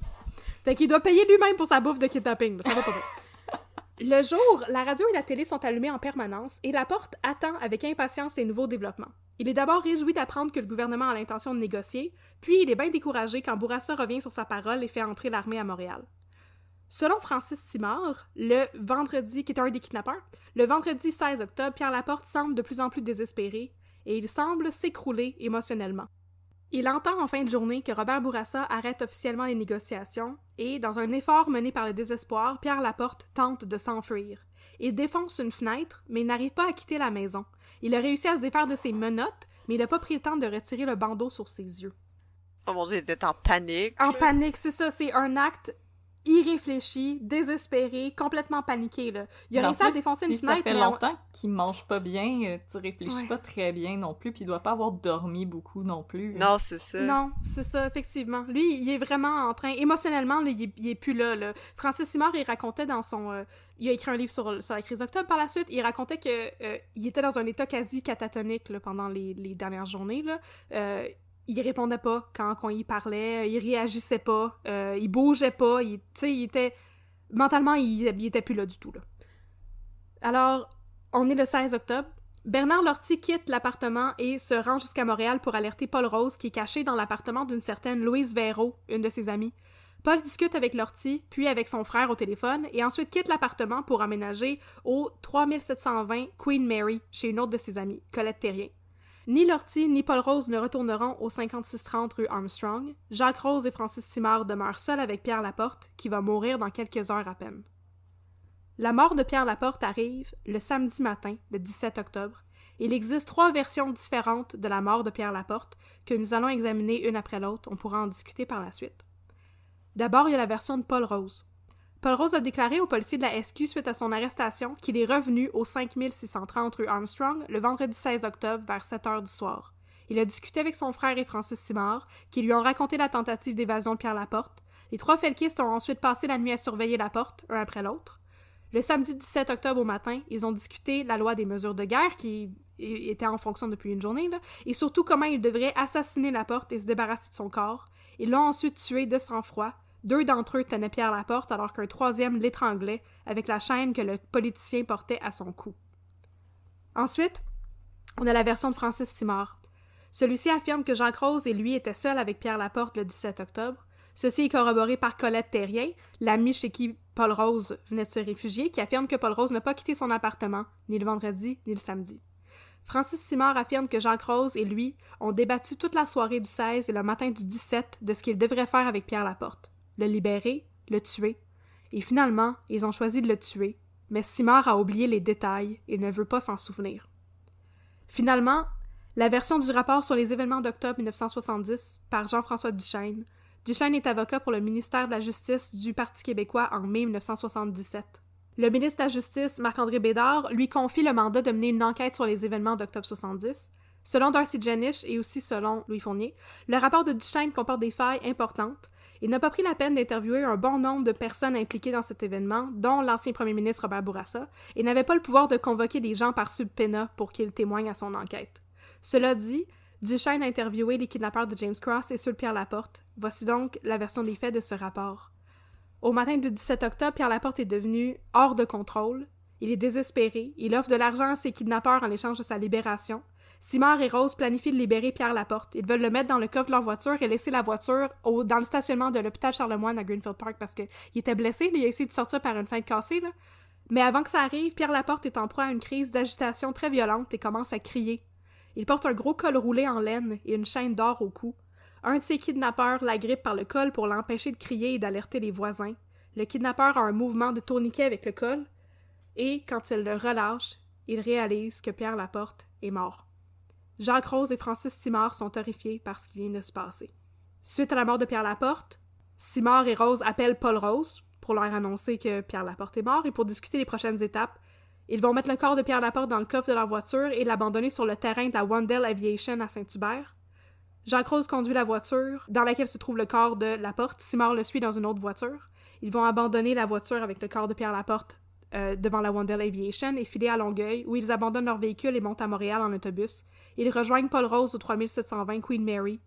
Fait qu'il doit payer lui-même pour sa bouffe de kidnapping. Là. Ça va pas bien. Le jour, la radio et la télé sont allumées en permanence et Laporte attend avec impatience les nouveaux développements. Il est d'abord réjoui d'apprendre que le gouvernement a l'intention de négocier, puis il est bien découragé quand Bourassa revient sur sa parole et fait entrer l'armée à Montréal. Selon Francis Simard, le vendredi, qui est un des kidnappeurs, le vendredi 16 octobre, Pierre Laporte semble de plus en plus désespéré et il semble s'écrouler émotionnellement. Il entend en fin de journée que Robert Bourassa arrête officiellement les négociations et, dans un effort mené par le désespoir, Pierre Laporte tente de s'enfuir. Il défonce une fenêtre, mais il n'arrive pas à quitter la maison. Il a réussi à se défaire de ses menottes, mais il n'a pas pris le temps de retirer le bandeau sur ses yeux. Oh mon Dieu, il était en panique. En panique, c'est ça, c'est un acte irréfléchi, désespéré, complètement paniqué, là. Il a réussi à défoncer une fenêtre, ça fait longtemps qu'il mange pas bien, tu réfléchis pas très bien non plus, puis il doit pas avoir dormi beaucoup non plus. Non, c'est ça. Non, c'est ça, effectivement. Lui, il est vraiment en train... Émotionnellement, là, il est plus là. Francis Simard, il racontait dans son... il a écrit un livre sur la crise d'octobre par la suite, il racontait que il était dans un état quasi catatonique là, pendant les dernières journées, là. Il répondait pas quand on y parlait, il réagissait pas, il bougeait pas, il était... Mentalement, il était plus là du tout, là. Alors, on est le 16 octobre. Bernard Lortie quitte l'appartement et se rend jusqu'à Montréal pour alerter Paul Rose, qui est caché dans l'appartement d'une certaine Louise Véraud, une de ses amies. Paul discute avec Lortie, puis avec son frère au téléphone, et ensuite quitte l'appartement pour emménager au 3720 Queen Mary, chez une autre de ses amies, Colette Terrien. Ni Lortie ni Paul Rose ne retourneront au 5630 rue Armstrong. Jacques Rose et Francis Simard demeurent seuls avec Pierre Laporte, qui va mourir dans quelques heures à peine. La mort de Pierre Laporte arrive le samedi matin, le 17 octobre. Il existe 3 versions différentes de la mort de Pierre Laporte que nous allons examiner une après l'autre. On pourra en discuter par la suite. D'abord, il y a la version de Paul Rose. Paul Rose a déclaré aux policiers de la SQ suite à son arrestation qu'il est revenu au 5630 rue Armstrong le vendredi 16 octobre vers 7 heures du soir. Il a discuté avec son frère et Francis Simard, qui lui ont raconté la tentative d'évasion de Pierre Laporte. Les 3 felkistes ont ensuite passé la nuit à surveiller la porte, un après l'autre. Le samedi 17 octobre au matin, ils ont discuté la loi des mesures de guerre, qui était en fonction depuis une journée, là, et surtout comment ils devraient assassiner Laporte et se débarrasser de son corps. Ils l'ont ensuite tué de sang-froid. 2 d'entre eux tenaient Pierre Laporte, alors qu'un 3e l'étranglait avec la chaîne que le politicien portait à son cou. Ensuite, on a la version de Francis Simard. Celui-ci affirme que Jacques Rose et lui étaient seuls avec Pierre Laporte le 17 octobre. Ceci est corroboré par Colette Terrien, l'amie chez qui Paul Rose venait de se réfugier, qui affirme que Paul Rose n'a pas quitté son appartement, ni le vendredi, ni le samedi. Francis Simard affirme que Jacques Rose et lui ont débattu toute la soirée du 16 et le matin du 17 de ce qu'ils devraient faire avec Pierre Laporte. Le libérer, le tuer. Et finalement, ils ont choisi de le tuer, mais Simard a oublié les détails et ne veut pas s'en souvenir. Finalement, la version du rapport sur les événements d'octobre 1970 par Jean-François Duchesne. Duchesne est avocat pour le ministère de la Justice du Parti québécois en mai 1977. Le ministre de la Justice, Marc-André Bédard, lui confie le mandat de mener une enquête sur les événements d'octobre 70. Selon Darcy Jenish et aussi selon Louis Fournier, le rapport de Duchesne comporte des failles importantes. Il n'a pas pris la peine d'interviewer un bon nombre de personnes impliquées dans cet événement, dont l'ancien premier ministre Robert Bourassa, et n'avait pas le pouvoir de convoquer des gens par subpoena pour qu'ils témoignent à son enquête. Cela dit, Duchesne a interviewé les kidnappeurs de James Cross et ceux de Pierre Laporte. Voici donc la version des faits de ce rapport. Au matin du 17 octobre, Pierre Laporte est devenu hors de contrôle. Il est désespéré. Il offre de l'argent à ses kidnappeurs en échange de sa libération. Simard et Rose planifient de libérer Pierre Laporte. Ils veulent le mettre dans le coffre de leur voiture et laisser la voiture dans le stationnement de l'hôpital Charlemagne à Greenfield Park parce qu'il était blessé. Il a essayé de sortir par une fenêtre cassée, là. Mais avant que ça arrive, Pierre Laporte est en proie à une crise d'agitation très violente et commence à crier. Il porte un gros col roulé en laine et une chaîne d'or au cou. Un de ses kidnappeurs l'agrippe par le col pour l'empêcher de crier et d'alerter les voisins. Le kidnappeur a un mouvement de tourniquet avec le col et, quand il le relâche, il réalise que Pierre Laporte est mort. Jacques Rose et Francis Simard sont horrifiés par ce qui vient de se passer. Suite à la mort de Pierre Laporte, Simard et Rose appellent Paul Rose pour leur annoncer que Pierre Laporte est mort et pour discuter les prochaines étapes. Ils vont mettre le corps de Pierre Laporte dans le coffre de leur voiture et l'abandonner sur le terrain de la Wandell Aviation à Saint-Hubert. Jacques Rose conduit la voiture dans laquelle se trouve le corps de Laporte. Simard le suit dans une autre voiture. Ils vont abandonner la voiture avec le corps de Pierre Laporte devant la Wondell Aviation et filer à Longueuil, où ils abandonnent leur véhicule et montent à Montréal en autobus. Ils rejoignent Paul Rose au 3720 Queen Mary.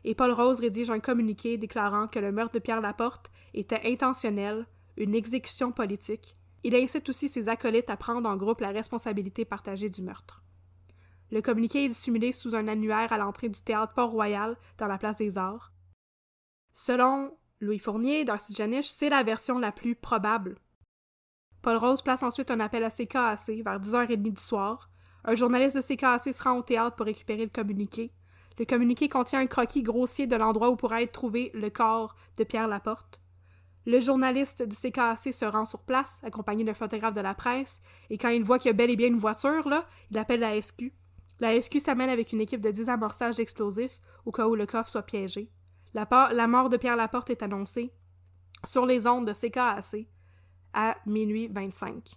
Et Paul Rose rédige un communiqué déclarant que le meurtre de Pierre Laporte était intentionnel, une exécution politique. Il incite aussi ses acolytes à prendre en groupe la responsabilité partagée du meurtre. Le communiqué est dissimulé sous un annuaire à l'entrée du théâtre Port-Royal dans la place des Arts. Selon Louis Fournier, Darcy Janisch, c'est la version la plus probable. Paul Rose place ensuite un appel à CKAC vers 10h30 du soir. Un journaliste de CKAC se rend au théâtre pour récupérer le communiqué. Le communiqué contient un croquis grossier de l'endroit où pourrait être trouvé le corps de Pierre Laporte. Le journaliste de CKAC se rend sur place, accompagné d'un photographe de la presse, et quand il voit qu'il y a bel et bien une voiture, là, il appelle la SQ. La SQ s'amène avec une équipe de désamorçage d'explosifs au cas où le coffre soit piégé. La mort de Pierre Laporte est annoncée sur les ondes de CKAC à minuit 25.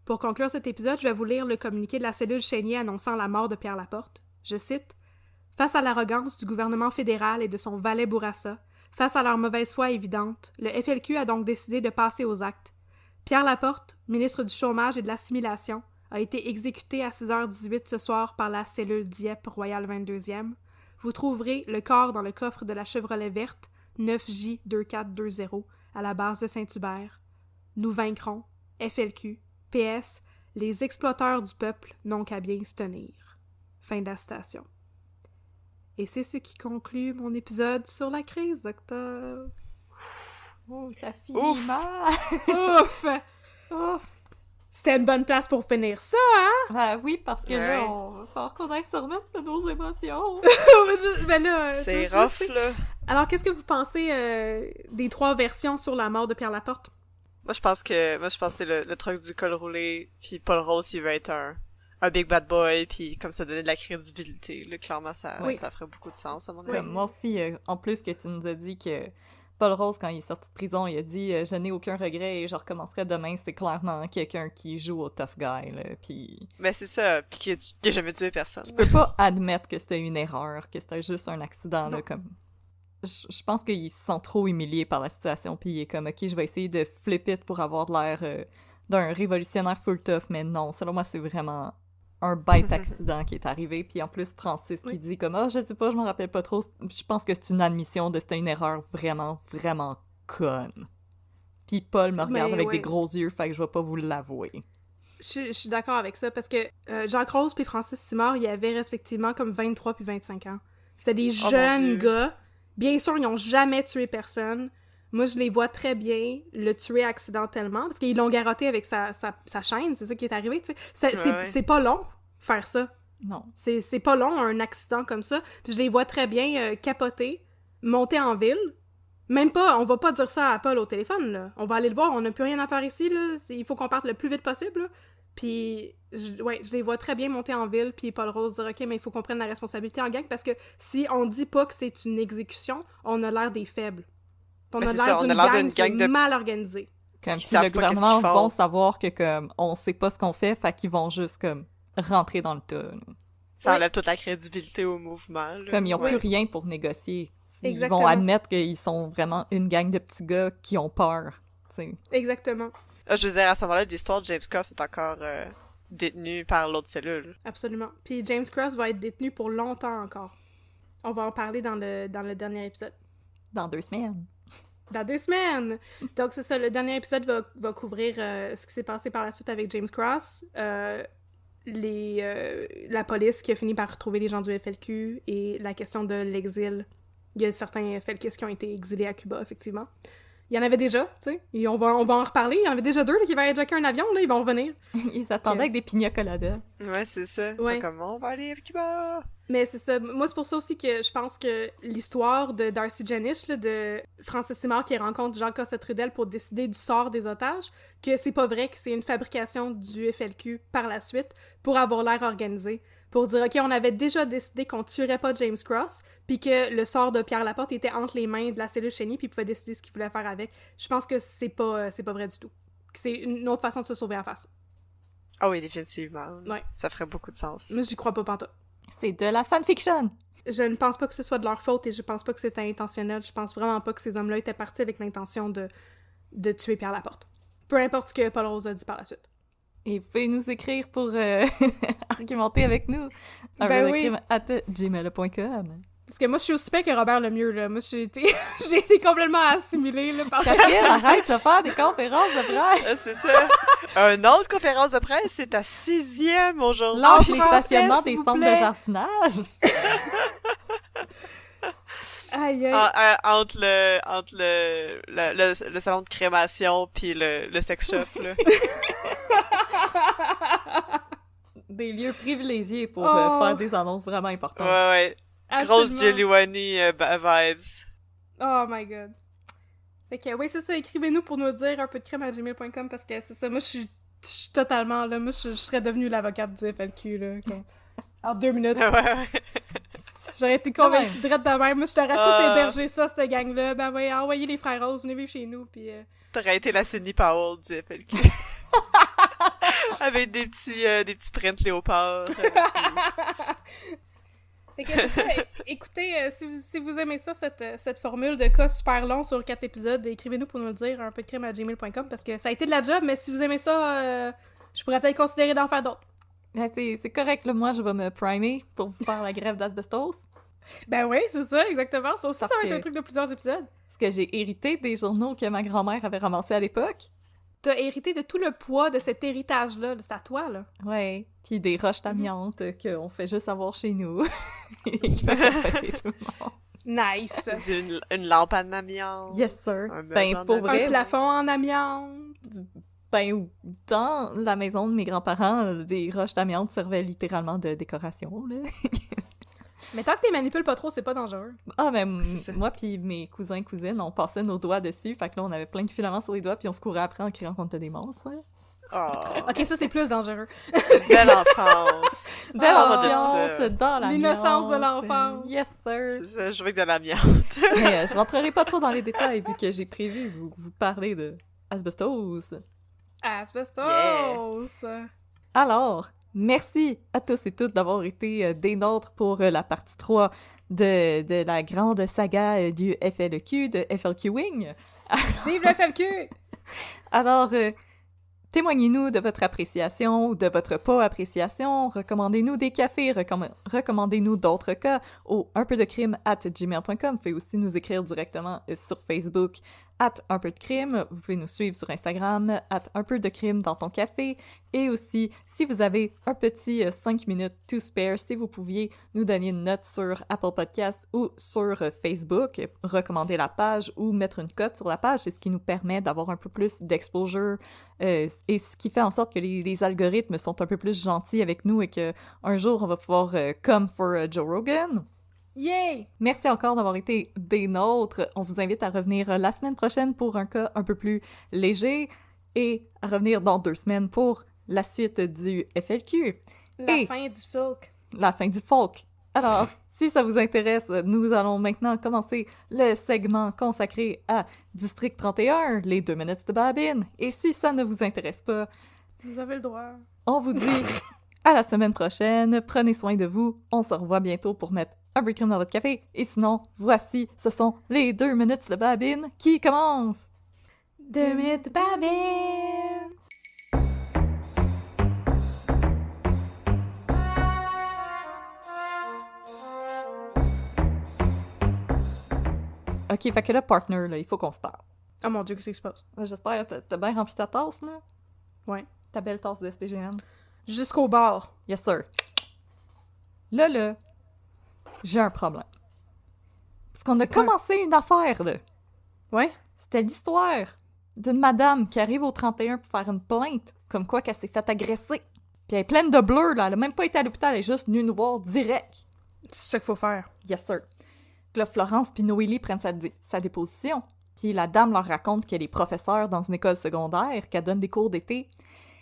Pour conclure cet épisode, je vais vous lire le communiqué de la cellule Chénier annonçant la mort de Pierre Laporte. Je cite « Face à l'arrogance du gouvernement fédéral et de son valet Bourassa, face à leur mauvaise foi évidente, le FLQ a donc décidé de passer aux actes. Pierre Laporte, ministre du Chômage et de l'Assimilation, a été exécuté à 6h18 ce soir par la cellule Dieppe Royal 22e. Vous trouverez le corps dans le coffre de la Chevrolet verte 9J2420 à la base de Saint-Hubert. Nous vaincrons. FLQ. PS. Les exploiteurs du peuple n'ont qu'à bien se tenir. » Fin de la citation. Et c'est ce qui conclut mon épisode sur la crise d'octobre. Oh, ça finit mal! Ouf! Ouf! C'était une bonne place pour finir ça, hein? Ben oui, parce que là, on va falloir qu'on aille se remettre de nos émotions. Ben là, c'est rough, là. Alors, qu'est-ce que vous pensez des 3 versions sur la mort de Pierre Laporte? Moi, je pense que c'est le truc du col roulé, puis Paul Rose, il veut être un big bad boy, puis comme ça donner de la crédibilité. Là, clairement, ça ferait beaucoup de sens, à mon avis. Comme moi aussi, en plus que tu nous as dit que Paul Rose, quand il est sorti de prison, il a dit « Je n'ai aucun regret et je recommencerai demain », c'est clairement quelqu'un qui joue au tough guy, là, puis... Mais c'est ça, puis qui a jamais tué personne. Tu peux pas admettre que c'était une erreur, que c'était juste un accident, là, comme... Je pense qu'il se sent trop humilié par la situation, puis il est comme « Ok, je vais essayer de flip it pour avoir l'air d'un révolutionnaire full tough », mais non, selon moi, c'est vraiment un bête accident qui est arrivé, puis en plus, Francis qui dit comme « Ah, je sais pas, je m'en rappelle pas trop, je pense que c'est une admission de c'était une erreur vraiment, vraiment conne. » Puis Paul me regarde avec des gros yeux, fait que je vais pas vous l'avouer. Je suis d'accord avec ça, parce que Jacques Rose puis Francis Simard, ils avaient respectivement comme 23 puis 25 ans. C'était des jeunes gars. Bien sûr, ils n'ont jamais tué personne. Moi, je les vois très bien le tuer accidentellement, parce qu'ils l'ont garrotté avec sa chaîne, c'est ça qui est arrivé, tu sais. C'est pas long, faire ça. Non. C'est pas long, un accident comme ça. Puis je les vois très bien capoter, monter en ville. Même pas, on va pas dire ça à Paul au téléphone, là. On va aller le voir, on n'a plus rien à faire ici, là. Il faut qu'on parte le plus vite possible, là. Puis, je les vois très bien monter en ville, puis Paul Rose dire « Ok, mais il faut qu'on prenne la responsabilité en gang, parce que si on dit pas que c'est une exécution, on a l'air des faibles. On a l'air d'une gang qui est mal organisée. » Comme si le gouvernement vont savoir que, comme, on sait pas ce qu'on fait, fait qu'ils vont juste, comme, rentrer dans le tas. Ça enlève toute la crédibilité au mouvement, là. Comme, ils ont plus rien pour négocier. Exactement. Ils vont admettre qu'ils sont vraiment une gang de petits gars qui ont peur, t'sais. Exactement. Je veux dire, à ce moment-là, l'histoire de James Cross est encore détenue par l'autre cellule. Absolument. Puis James Cross va être détenu pour longtemps encore. On va en parler dans le dernier épisode. Dans 2 semaines. Dans 2 semaines! Donc c'est ça, le dernier épisode va couvrir ce qui s'est passé par la suite avec James Cross, la police qui a fini par retrouver les gens du FLQ et la question de l'exil. Il y a certains FLQ qui ont été exilés à Cuba, effectivement. Il y en avait déjà, tu sais. Et on va en reparler. Il y en avait déjà 2 là, qui avaient hijacké un avion, là, ils vont revenir. Ils s'attendaient avec des pina coladas. Ouais, c'est ça. Ouais. Comment on va aller à Cuba? Mais c'est ça. Moi, c'est pour ça aussi que je pense que l'histoire de Darcy Janisch, là, de Francis Simard qui rencontre Jacques Cossette-Trudel pour décider du sort des otages, que c'est pas vrai, que c'est une fabrication du FLQ par la suite pour avoir l'air organisé. Pour dire, OK, on avait déjà décidé qu'on tuerait pas James Cross, puis que le sort de Pierre Laporte était entre les mains de la cellule Chénier, puis il pouvait décider ce qu'il voulait faire avec. Je pense que c'est pas vrai du tout. C'est une autre façon de se sauver en face. Ah oui, définitivement. Ouais. Ça ferait beaucoup de sens. Moi, j'y crois pas pantoute. C'est de la fanfiction! je ne pense pas que ce soit de leur faute et je pense pas que c'était intentionnel. Je pense vraiment pas que ces hommes-là étaient partis avec l'intention de tuer Pierre Laporte. Peu importe ce que Paul Rose a dit par la suite. Et vous pouvez nous écrire pour argumenter avec nous. Ben oui. @gmail.com. Parce que moi, je suis aussi pire que Robert Lemieux, là. Moi, j'ai été complètement assimilée, là, par... Catherine, arrête de faire des conférences de presse! C'est ça. Une autre conférence de presse, c'est ta 6e aujourd'hui. Lâche les français, stationnements s'il des vous centres de plaît. jardinage! Aïe, aïe. Entre le salon de crémation puis le sex shop, là. Des lieux privilégiés pour Oh. faire des annonces vraiment importantes. Ouais. Grosse Absolument. Giuliani vibes. Oh my god. Fait que, oui, c'est ça, écrivez-nous pour nous dire un peu de crème@gmail.com parce que c'est ça, moi, je suis totalement, là, moi, je serais devenue l'avocate du FLQ, là. En 2 minutes. Ouais. J'aurais été convaincue de de même. Moi, je t'aurais tout hébergé ça, cette gang-là. Ben ouais, envoyez les frères Rose, venez vivre chez nous, pis... T'aurais été la Sidney Powell du FLQ. Avec des petits prints léopards. Fait que c'est ça. Écoutez, si vous aimez ça, cette formule de cas super long sur 4 épisodes, écrivez-nous pour nous le dire, un peu de crème@gmail.com, parce que ça a été de la job, mais si vous aimez ça, je pourrais peut-être considérer d'en faire d'autres. Ben, c'est correct, là, moi, je vais me primer pour vous faire la grève d'asbestos. Ben oui, c'est ça, exactement. Ça aussi, Parce ça va être que- un truc de plusieurs épisodes. Parce que j'ai hérité des journaux que ma grand-mère avait ramassés à l'époque. T'as hérité de tout le poids de cet héritage-là, c'est à toi, là. Ouais. Puis des roches d'amiante qu'on fait juste avoir chez nous. Et qui fait capoter tout le monde. Nice! Une lampe en amiante. Yes, sir. Un meuble Ben, en pour amiante. vrai, Un plafond en amiante! ben, dans la maison de mes grands-parents, des roches d'amiante servaient littéralement de décoration, là. Mais tant que t'es manipules pas trop, c'est pas dangereux. Ah, ben, C'est ça. moi puis mes cousins cousines, on passait nos doigts dessus, fait que là, on avait plein de filaments sur les doigts, puis on se courait après en criant qu'on était des monstres, là. Oh, Ok, ça, c'est plus dangereux. belle enfance. Belle Ah, ambiance dans la l'innocence de l'enfance. Yes, sir! C'est ça, je veux que de l'amiante. Mais je rentrerai pas trop dans les détails, vu que j'ai prévu vous parler de asbestos. Asbestos! Alors, merci à tous et toutes d'avoir été des nôtres pour la partie 3 de la grande saga du FLQ, de FLQ Wing. Vive le FLQ! Alors, témoignez-nous de votre appréciation ou de votre pas appréciation. Recommandez-nous des cafés, recommandez-nous d'autres cas au unpeudecrime@gmail.com. Vous pouvez aussi nous écrire directement sur Facebook @unpeudecrime. Vous pouvez nous suivre sur Instagram @unpeudecrime dans ton café. Et aussi, si vous avez un petit 5 minutes to spare, si vous pouviez nous donner une note sur Apple Podcasts ou sur Facebook, recommander la page ou mettre une cote sur la page, c'est ce qui nous permet d'avoir un peu plus d'exposure et ce qui fait en sorte que les algorithmes sont un peu plus gentils avec nous et que un jour on va pouvoir come for Joe Rogan. Yay! Merci encore d'avoir été des nôtres. On vous invite à revenir la semaine prochaine pour un cas un peu plus léger et à revenir dans 2 semaines pour la suite du FLQ. La Et- fin du folk. La fin du folk. Alors, si ça vous intéresse, nous allons maintenant commencer le segment consacré à District 31, les 2 minutes de Babine. Et si ça ne vous intéresse pas, Vous avez le droit. on vous dit à la semaine prochaine. Prenez soin de vous. On se revoit bientôt pour mettre un break room dans votre café. Et sinon, voici, ce sont les 2 minutes de Babine qui commencent. 2 minutes de Babine! Ok, fait que là, partner, là, il faut qu'on se parle. Oh mon Dieu, qu'est-ce qui se passe? J'espère que t'as bien rempli ta tasse, là. Ouais. Ta belle tasse de SPGM. Jusqu'au bord. Yes, sir. Là, j'ai un problème. Parce qu'on a C'est quoi? commencé une affaire, là. Ouais? C'était l'histoire d'une madame qui arrive au 31 pour faire une plainte, comme quoi qu'elle s'est fait agresser. Puis elle est pleine de bleu, là. Elle a même pas été à l'hôpital, elle est juste venue nous voir direct. C'est ça qu'il faut faire. Yes, sir. Puis là, Florence puis Noélie prennent sa déposition. Puis la dame leur raconte qu'elle est professeure dans une école secondaire, qu'elle donne des cours d'été.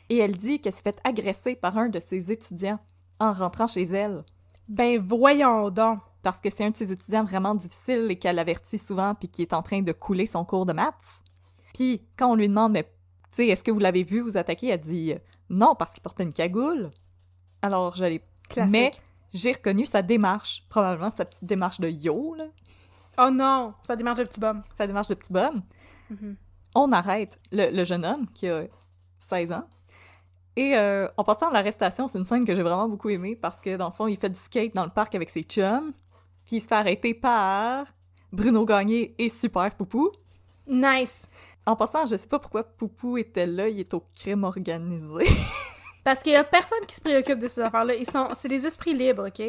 Et elle dit qu'elle s'est fait agresser par un de ses étudiants en rentrant chez elle. Ben voyons donc. Parce que c'est un de ses étudiants vraiment difficile et qu'elle avertit souvent puis qui est en train de couler son cours de maths. Puis quand on lui demande, mais tu sais, est-ce que vous l'avez vu vous attaquer? Elle dit non, parce qu'il portait une cagoule. Alors, Classique. Mais j'ai reconnu sa démarche. Probablement sa petite démarche de yo, là. Oh non! Ça démarche de petit bum. Sa démarche de petit bum. Mhm. On arrête le jeune homme qui a 16 ans. Et en passant à l'arrestation, c'est une scène que j'ai vraiment beaucoup aimée parce que, dans le fond, il fait du skate dans le parc avec ses chums, puis il se fait arrêter par Bruno Gagné et Super Poupou. Nice! En passant, je sais pas pourquoi Poupou était là, il est au crime organisé. Parce qu'il y a personne qui se préoccupe de ces affaires-là. C'est des esprits libres, OK?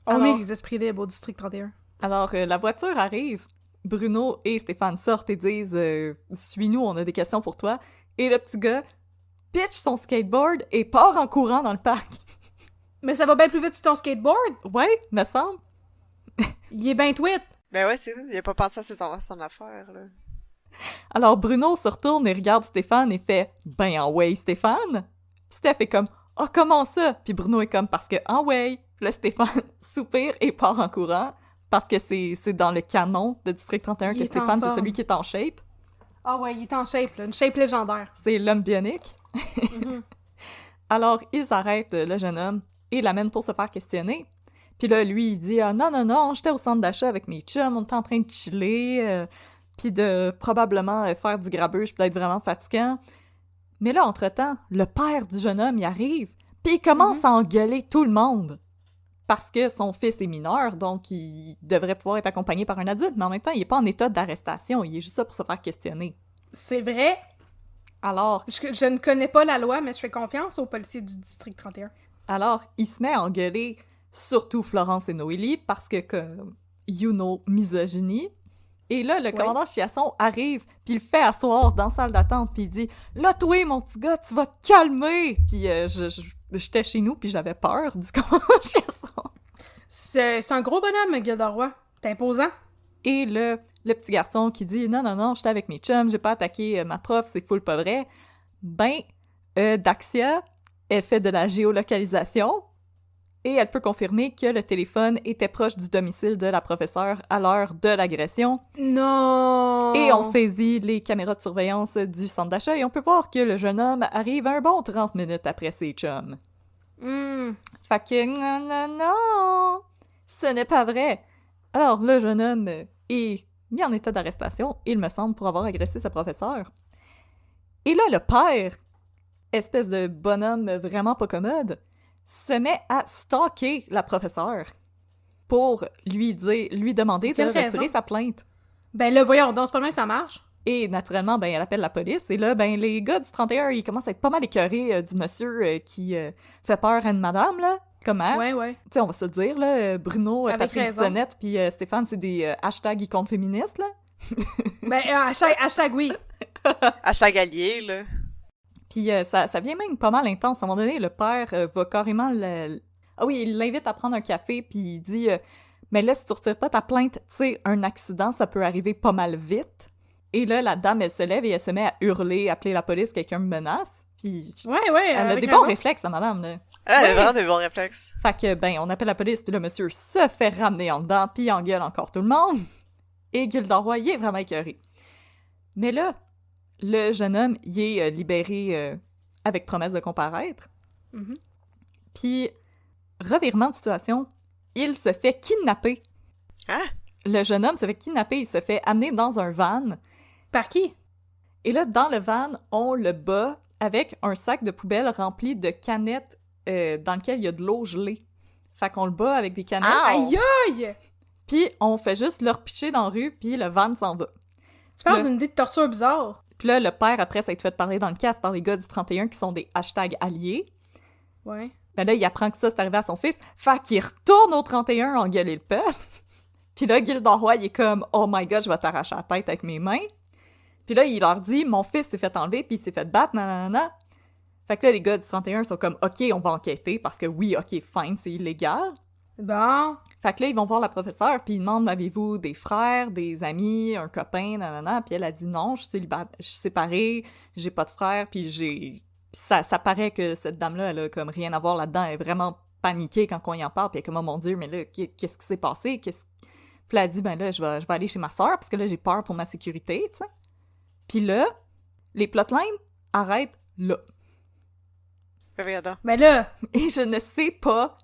On Alors- est les esprits libres au District 31. Alors, la voiture arrive, Bruno et Stéphane sortent et disent « Suis-nous, on a des questions pour toi. » Et le petit gars pitch son skateboard et part en courant dans le parc. Mais ça va bien plus vite sur ton skateboard! Ouais, me semble. Il est bien tweet! Ben ouais, c'est vrai, il a pas pensé à son affaire, là. Alors Bruno se retourne et regarde Stéphane et fait « Ben en way, Stéphane! » Puis Steph est comme « Oh, comment ça? » Puis Bruno est comme « Parce que en way! » Puis là, Stéphane soupire et part en courant parce que c'est dans le canon de District 31 Il que est en Stéphane, c'est forme. celui qui est en shape. Ah ouais, il est en shape, là. Une shape légendaire. C'est l'homme bionique. Mhm. Alors, ils arrêtent le jeune homme et l'amènent pour se faire questionner. Puis là, lui, il dit « Ah non, non, non, j'étais au centre d'achat avec mes chums, on était en train de chiller, puis de probablement faire du grabuge, puis d'être vraiment fatigant. » Mais là, entre-temps, le père du jeune homme, il arrive, puis il commence à engueuler tout le monde. Parce que son fils est mineur, donc il devrait pouvoir être accompagné par un adulte, mais en même temps, il est pas en état d'arrestation, il est juste là pour se faire questionner. C'est vrai. Alors, Je ne connais pas la loi, mais je fais confiance aux policiers du District 31. il se met à engueuler surtout Florence et Noélie parce que, comme, you know, misogynie. Et là, le commandant Chiasson arrive, puis il le fait asseoir dans la salle d'attente, puis il dit « Là, toi, mon petit gars, tu vas te calmer! » Puis j'étais chez nous, puis j'avais peur du commandant Chiasson. C'est un gros bonhomme, Gilderoy. T'es imposant. Et le petit garçon qui dit « Non, non, non, j'étais avec mes chums, j'ai pas attaqué ma prof, c'est full pas vrai. » Ben, Daxia, elle fait de la géolocalisation, et elle peut confirmer que le téléphone était proche du domicile de la professeure à l'heure de l'agression. Non! Et on saisit les caméras de surveillance du centre d'achat et on peut voir que le jeune homme arrive un bon 30 minutes après ses chums. Fait que non, non, non! Ce n'est pas vrai! Alors, le jeune homme est mis en état d'arrestation, il me semble, pour avoir agressé sa professeure. Et là, le père, espèce de bonhomme vraiment pas commode, se met à stalker la professeure pour lui demander de Quelle retirer raison? sa plainte. Ben là, voyons donc, c'est pas le même que ça marche. Et naturellement, ben elle appelle la police. Et là, ben les gars du 31, ils commencent à être pas mal écœurés du monsieur qui fait peur à une madame, là. Comment? Ouais. Tu sais, on va se le dire, là, Bruno, Avec Patrick raison. Bissonnette, puis Stéphane, c'est des hashtags icônes féministes, là. Ben, hashtag oui. Hashtag allié, là. Puis ça vient même pas mal intense. À un moment donné, le père va carrément... Ah oui, il l'invite à prendre un café, puis il dit mais là, si tu retires pas ta plainte, tu sais, un accident, ça peut arriver pas mal vite. » Et là, la dame, elle se lève et elle se met à hurler, appeler la police, quelqu'un me menace. Puis Ouais, elle a avec des raison. bons réflexes, la madame, là. Ah, elle a vraiment des bons réflexes. Fait que, ben, on appelle la police, puis le monsieur se fait ramener en dedans, puis il engueule encore tout le monde. Et Gilderoy, il est vraiment écœuré. Mais là, le jeune homme, il est libéré avec promesse de comparaître. Mhm. Puis, revirement de situation, il se fait kidnapper. Hein? Le jeune homme se fait kidnapper, il se fait amener dans un van. Par qui? Et là, dans le van, on le bat avec un sac de poubelle rempli de canettes dans lequel il y a de l'eau gelée. Fait qu'on le bat avec des canettes. Ah! Aïe aïe! Puis on fait juste le repitcher dans la rue, puis le van s'en va. Tu parles Le- d'une idée de torture bizarre. Puis là, le père, après s'être fait parler dans le casque par les gars du 31 qui sont des hashtags alliés, Ouais. ben là, il apprend que ça, c'est arrivé à son fils. Fait qu'il retourne au 31 engueuler le peuple. Puis là, Gilderoy, il est comme « Oh my God, je vais t'arracher la tête avec mes mains. » Puis là, il leur dit « Mon fils s'est fait enlever, puis il s'est fait battre, nanana. » Fait que là, les gars du 31 sont comme « Ok, on va enquêter, parce que oui, ok, fine, c'est illégal. » Bon. Fait que là, ils vont voir la professeure, puis ils demandent « Avez-vous des frères, des amis, un copain, nanana? » Puis elle a dit « Non, je suis séparée, j'ai pas de frère, puis j'ai... » Puis ça paraît que cette dame-là, elle a comme rien à voir là-dedans, elle est vraiment paniquée quand on y en parle, puis elle est comme « Oh mon Dieu, mais là, qu'est-ce qui s'est passé? » Puis elle a dit « Ben là, je vais aller chez ma sœur, parce que là, j'ai peur pour ma sécurité, tu sais. » Puis là, les plotlines arrêtent là. Regardons. Ben là, Et je ne sais pas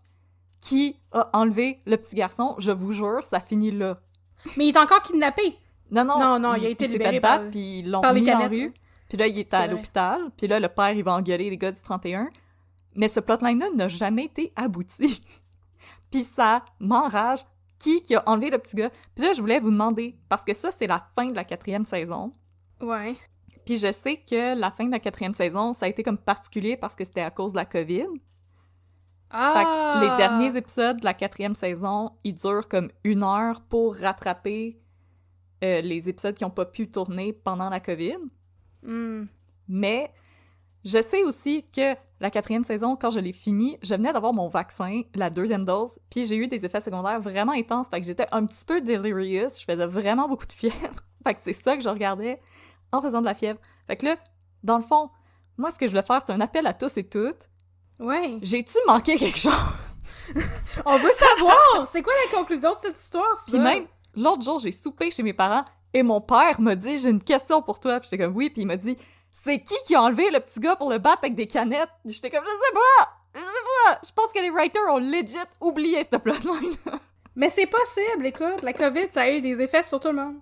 qui a enlevé le petit garçon, je vous jure, ça finit là. Mais il est encore kidnappé. Non, il a été s'est libéré fait battre, puis ils l'ont par les mis en canettes, rue. là. Puis là, il était à l'hôpital. Puis là, le père, il va engueuler les gars du 31. Mais ce plotline-là n'a jamais été abouti. Puis ça m'enrage. Qui a enlevé le petit gars? Puis là, je voulais vous demander, parce que ça, c'est la fin de la 4e saison. Ouais. Puis je sais que la fin de la 4e saison, ça a été comme particulier parce que c'était à cause de la COVID. Fait que les derniers épisodes de la 4e saison, ils durent comme 1 heure pour rattraper les épisodes qui n'ont pas pu tourner pendant la COVID. Mais je sais aussi que la 4e saison, quand je l'ai finie, je venais d'avoir mon vaccin, la 2e dose, puis j'ai eu des effets secondaires vraiment intenses, fait que j'étais un petit peu delirious, je faisais vraiment beaucoup de fièvre. Fait que c'est ça que je regardais en faisant de la fièvre. Fait que là, dans le fond, moi, ce que je voulais faire, c'est un appel à tous et toutes. Ouais. J'ai-tu manqué quelque chose? On veut savoir! C'est quoi la conclusion de cette histoire, ça? Puis même, l'autre jour, j'ai soupé chez mes parents et mon père m'a dit « J'ai une question pour toi. » Puis j'étais comme « Oui. » Puis il m'a dit « C'est qui a enlevé le petit gars pour le battre avec des canettes? » J'étais comme « Je sais pas! Je pense que les writers ont legit oublié cette plotline. Mais c'est possible, écoute. La COVID, ça a eu des effets sur tout le monde.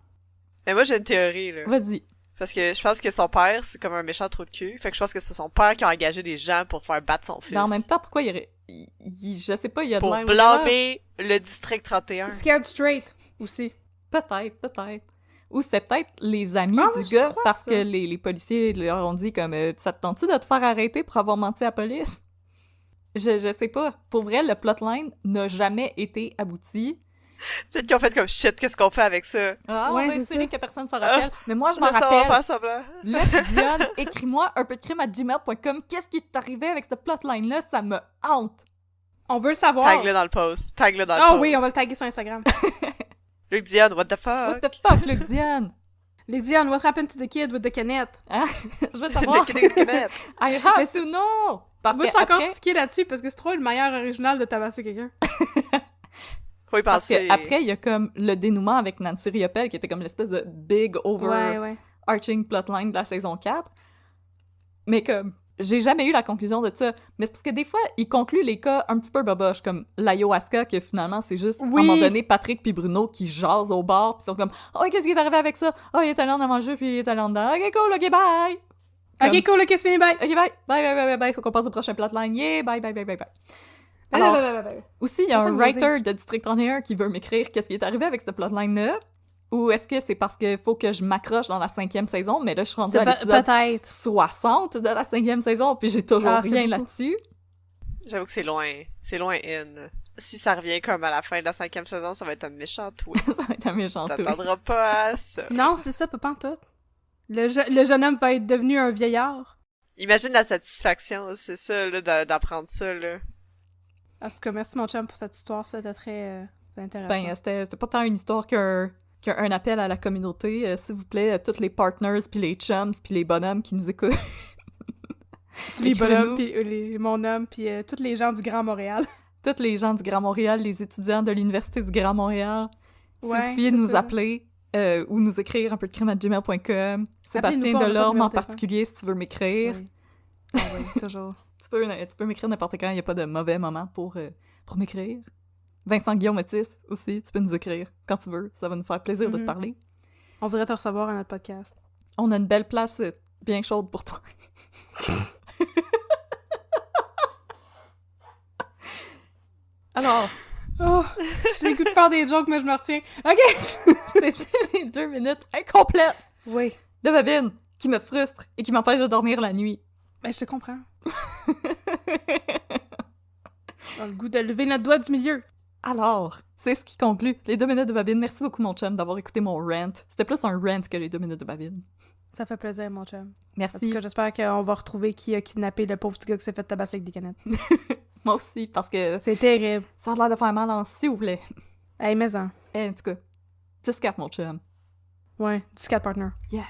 Mais moi, j'ai une théorie, là. Vas-y. Parce que je pense que son père, c'est comme un méchant trou de cul. Fait que je pense que c'est son père qui a engagé des gens pour faire battre son fils. Mais en même temps, pourquoi il aurait... je sais pas, il a de pour l'air... blâmer le district 31. Scared straight, aussi. Peut-être. Ou c'était peut-être les amis Ah, du je gars crois parce ça. que les policiers leur ont dit comme ça te tente-tu de te faire arrêter pour avoir menti à la police? Je sais pas. Pour vrai, le plotline n'a jamais été abouti. Peut-être qu'ils ont fait comme shit, qu'est-ce qu'on fait avec ça? Ah, Ouais, on va c'est espérer ça. que personne s'en rappelle. Mais moi, je m'en Ça va rappelle. faire semblant. Là, Diane, écris-moi un peu de crime à gmail.com. Qu'est-ce qui t'est arrivé avec ce plotline-là? Ça me hante. On veut le savoir. Tag-le dans le post. Tag-le dans le Ah post. oui, on va le taguer sur Instagram. Luc Diane, what the fuck? What the fuck, Luc Diane? Les Diane, what happened to the kid with the canette? Hein? Je veux savoir. Le Québec de Québec. I have to know! Parce Moi, je que suis encore après- stickée là-dessus parce que c'est trop le meilleur original de tabasser quelqu'un. Faut y Parce penser. que après, il y a comme le dénouement avec Nancy Riopelle qui était comme l'espèce de big overarching plotline de la saison 4. Mais comme, j'ai jamais eu la conclusion de ça. Mais c'est parce que des fois, ils concluent les cas un petit peu boboches, comme l'ayahuasca, que finalement, c'est juste, à un moment donné, Patrick puis Bruno qui jasent au bar, puis sont comme « Oh, qu'est-ce qui est arrivé avec ça? Oh, il est allé en avant le jeu, puis il est allé en dedans. Ok, cool, ok, bye! » Ok, cool, ok, c'est fini, bye! Ok, bye, faut qu'on passe au prochain plotline. Yeah, bye. Bye, Alors, bye, bye, bye. aussi, il y a Ça un me writer de District 31 qui veut m'écrire qu'est-ce qui est arrivé avec cette plotline-là. Ou est-ce que c'est parce qu'il faut que je m'accroche dans la 5e saison, mais là, je suis rendue à l'épisode Peut-être. 60 de la 5e saison, puis j'ai toujours Ah, c'est rien beaucoup. là-dessus. J'avoue que c'est loin. C'est loin in. Si ça revient comme à la fin de la 5e saison, ça va être un méchant twist. Ça va être un méchant twist. T'attendras pas à ça. Non, c'est ça, pas tout. Le jeune homme va être devenu un vieillard. Imagine la satisfaction, c'est ça, là, d'apprendre ça, là. En tout cas, merci mon chum pour cette histoire, c'était très intéressant. Ben, c'était pas tant une histoire qu'un appel à la communauté. S'il vous plaît, tous les partners, puis les chums, puis les bonhommes qui nous écoutent. les bonhommes, Écrivez-nous. puis mon homme, puis tous les gens du Grand Montréal. Tous les gens du Grand Montréal, les étudiants de l'Université du Grand Montréal. Si Ouais, vous pouviez tout nous ça. appeler ou nous écrire un peu de crime@gmail.com. Sébastien pas, on a pas Delorme de numéro en de téléphone. particulier, si tu veux m'écrire. Oui. Ah oui, toujours. Tu peux m'écrire n'importe quand, il n'y a pas de mauvais moment pour m'écrire. Vincent Guillaume Otis aussi, tu peux nous écrire quand tu veux. Ça va nous faire plaisir de te Mhm. parler. On voudrait te recevoir à notre podcast. On a une belle place bien chaude pour toi. Alors, Oh, j'ai le goût de faire des jokes, mais je me retiens. OK! c'était les 2 minutes incomplètes Oui. de Babine qui me frustrent et qui m'empêchent de dormir la nuit. Ben, je te comprends. On a le goût de lever notre doigt du milieu. Alors, c'est ce qui conclut les 2 minutes de Babine. Merci beaucoup, mon chum, d'avoir écouté mon rant. C'était plus un rant que les 2 minutes de Babine. Ça fait plaisir, mon chum. En tout Merci. cas, j'espère qu'on va retrouver qui a kidnappé le pauvre petit gars qui s'est fait tabasser avec des canettes. Moi aussi, parce que C'est terrible. ça a l'air de faire mal en s'il vous plaît. Hey, mais en. En tout cas, 10-4, mon chum. Ouais, 14 partner. Yes.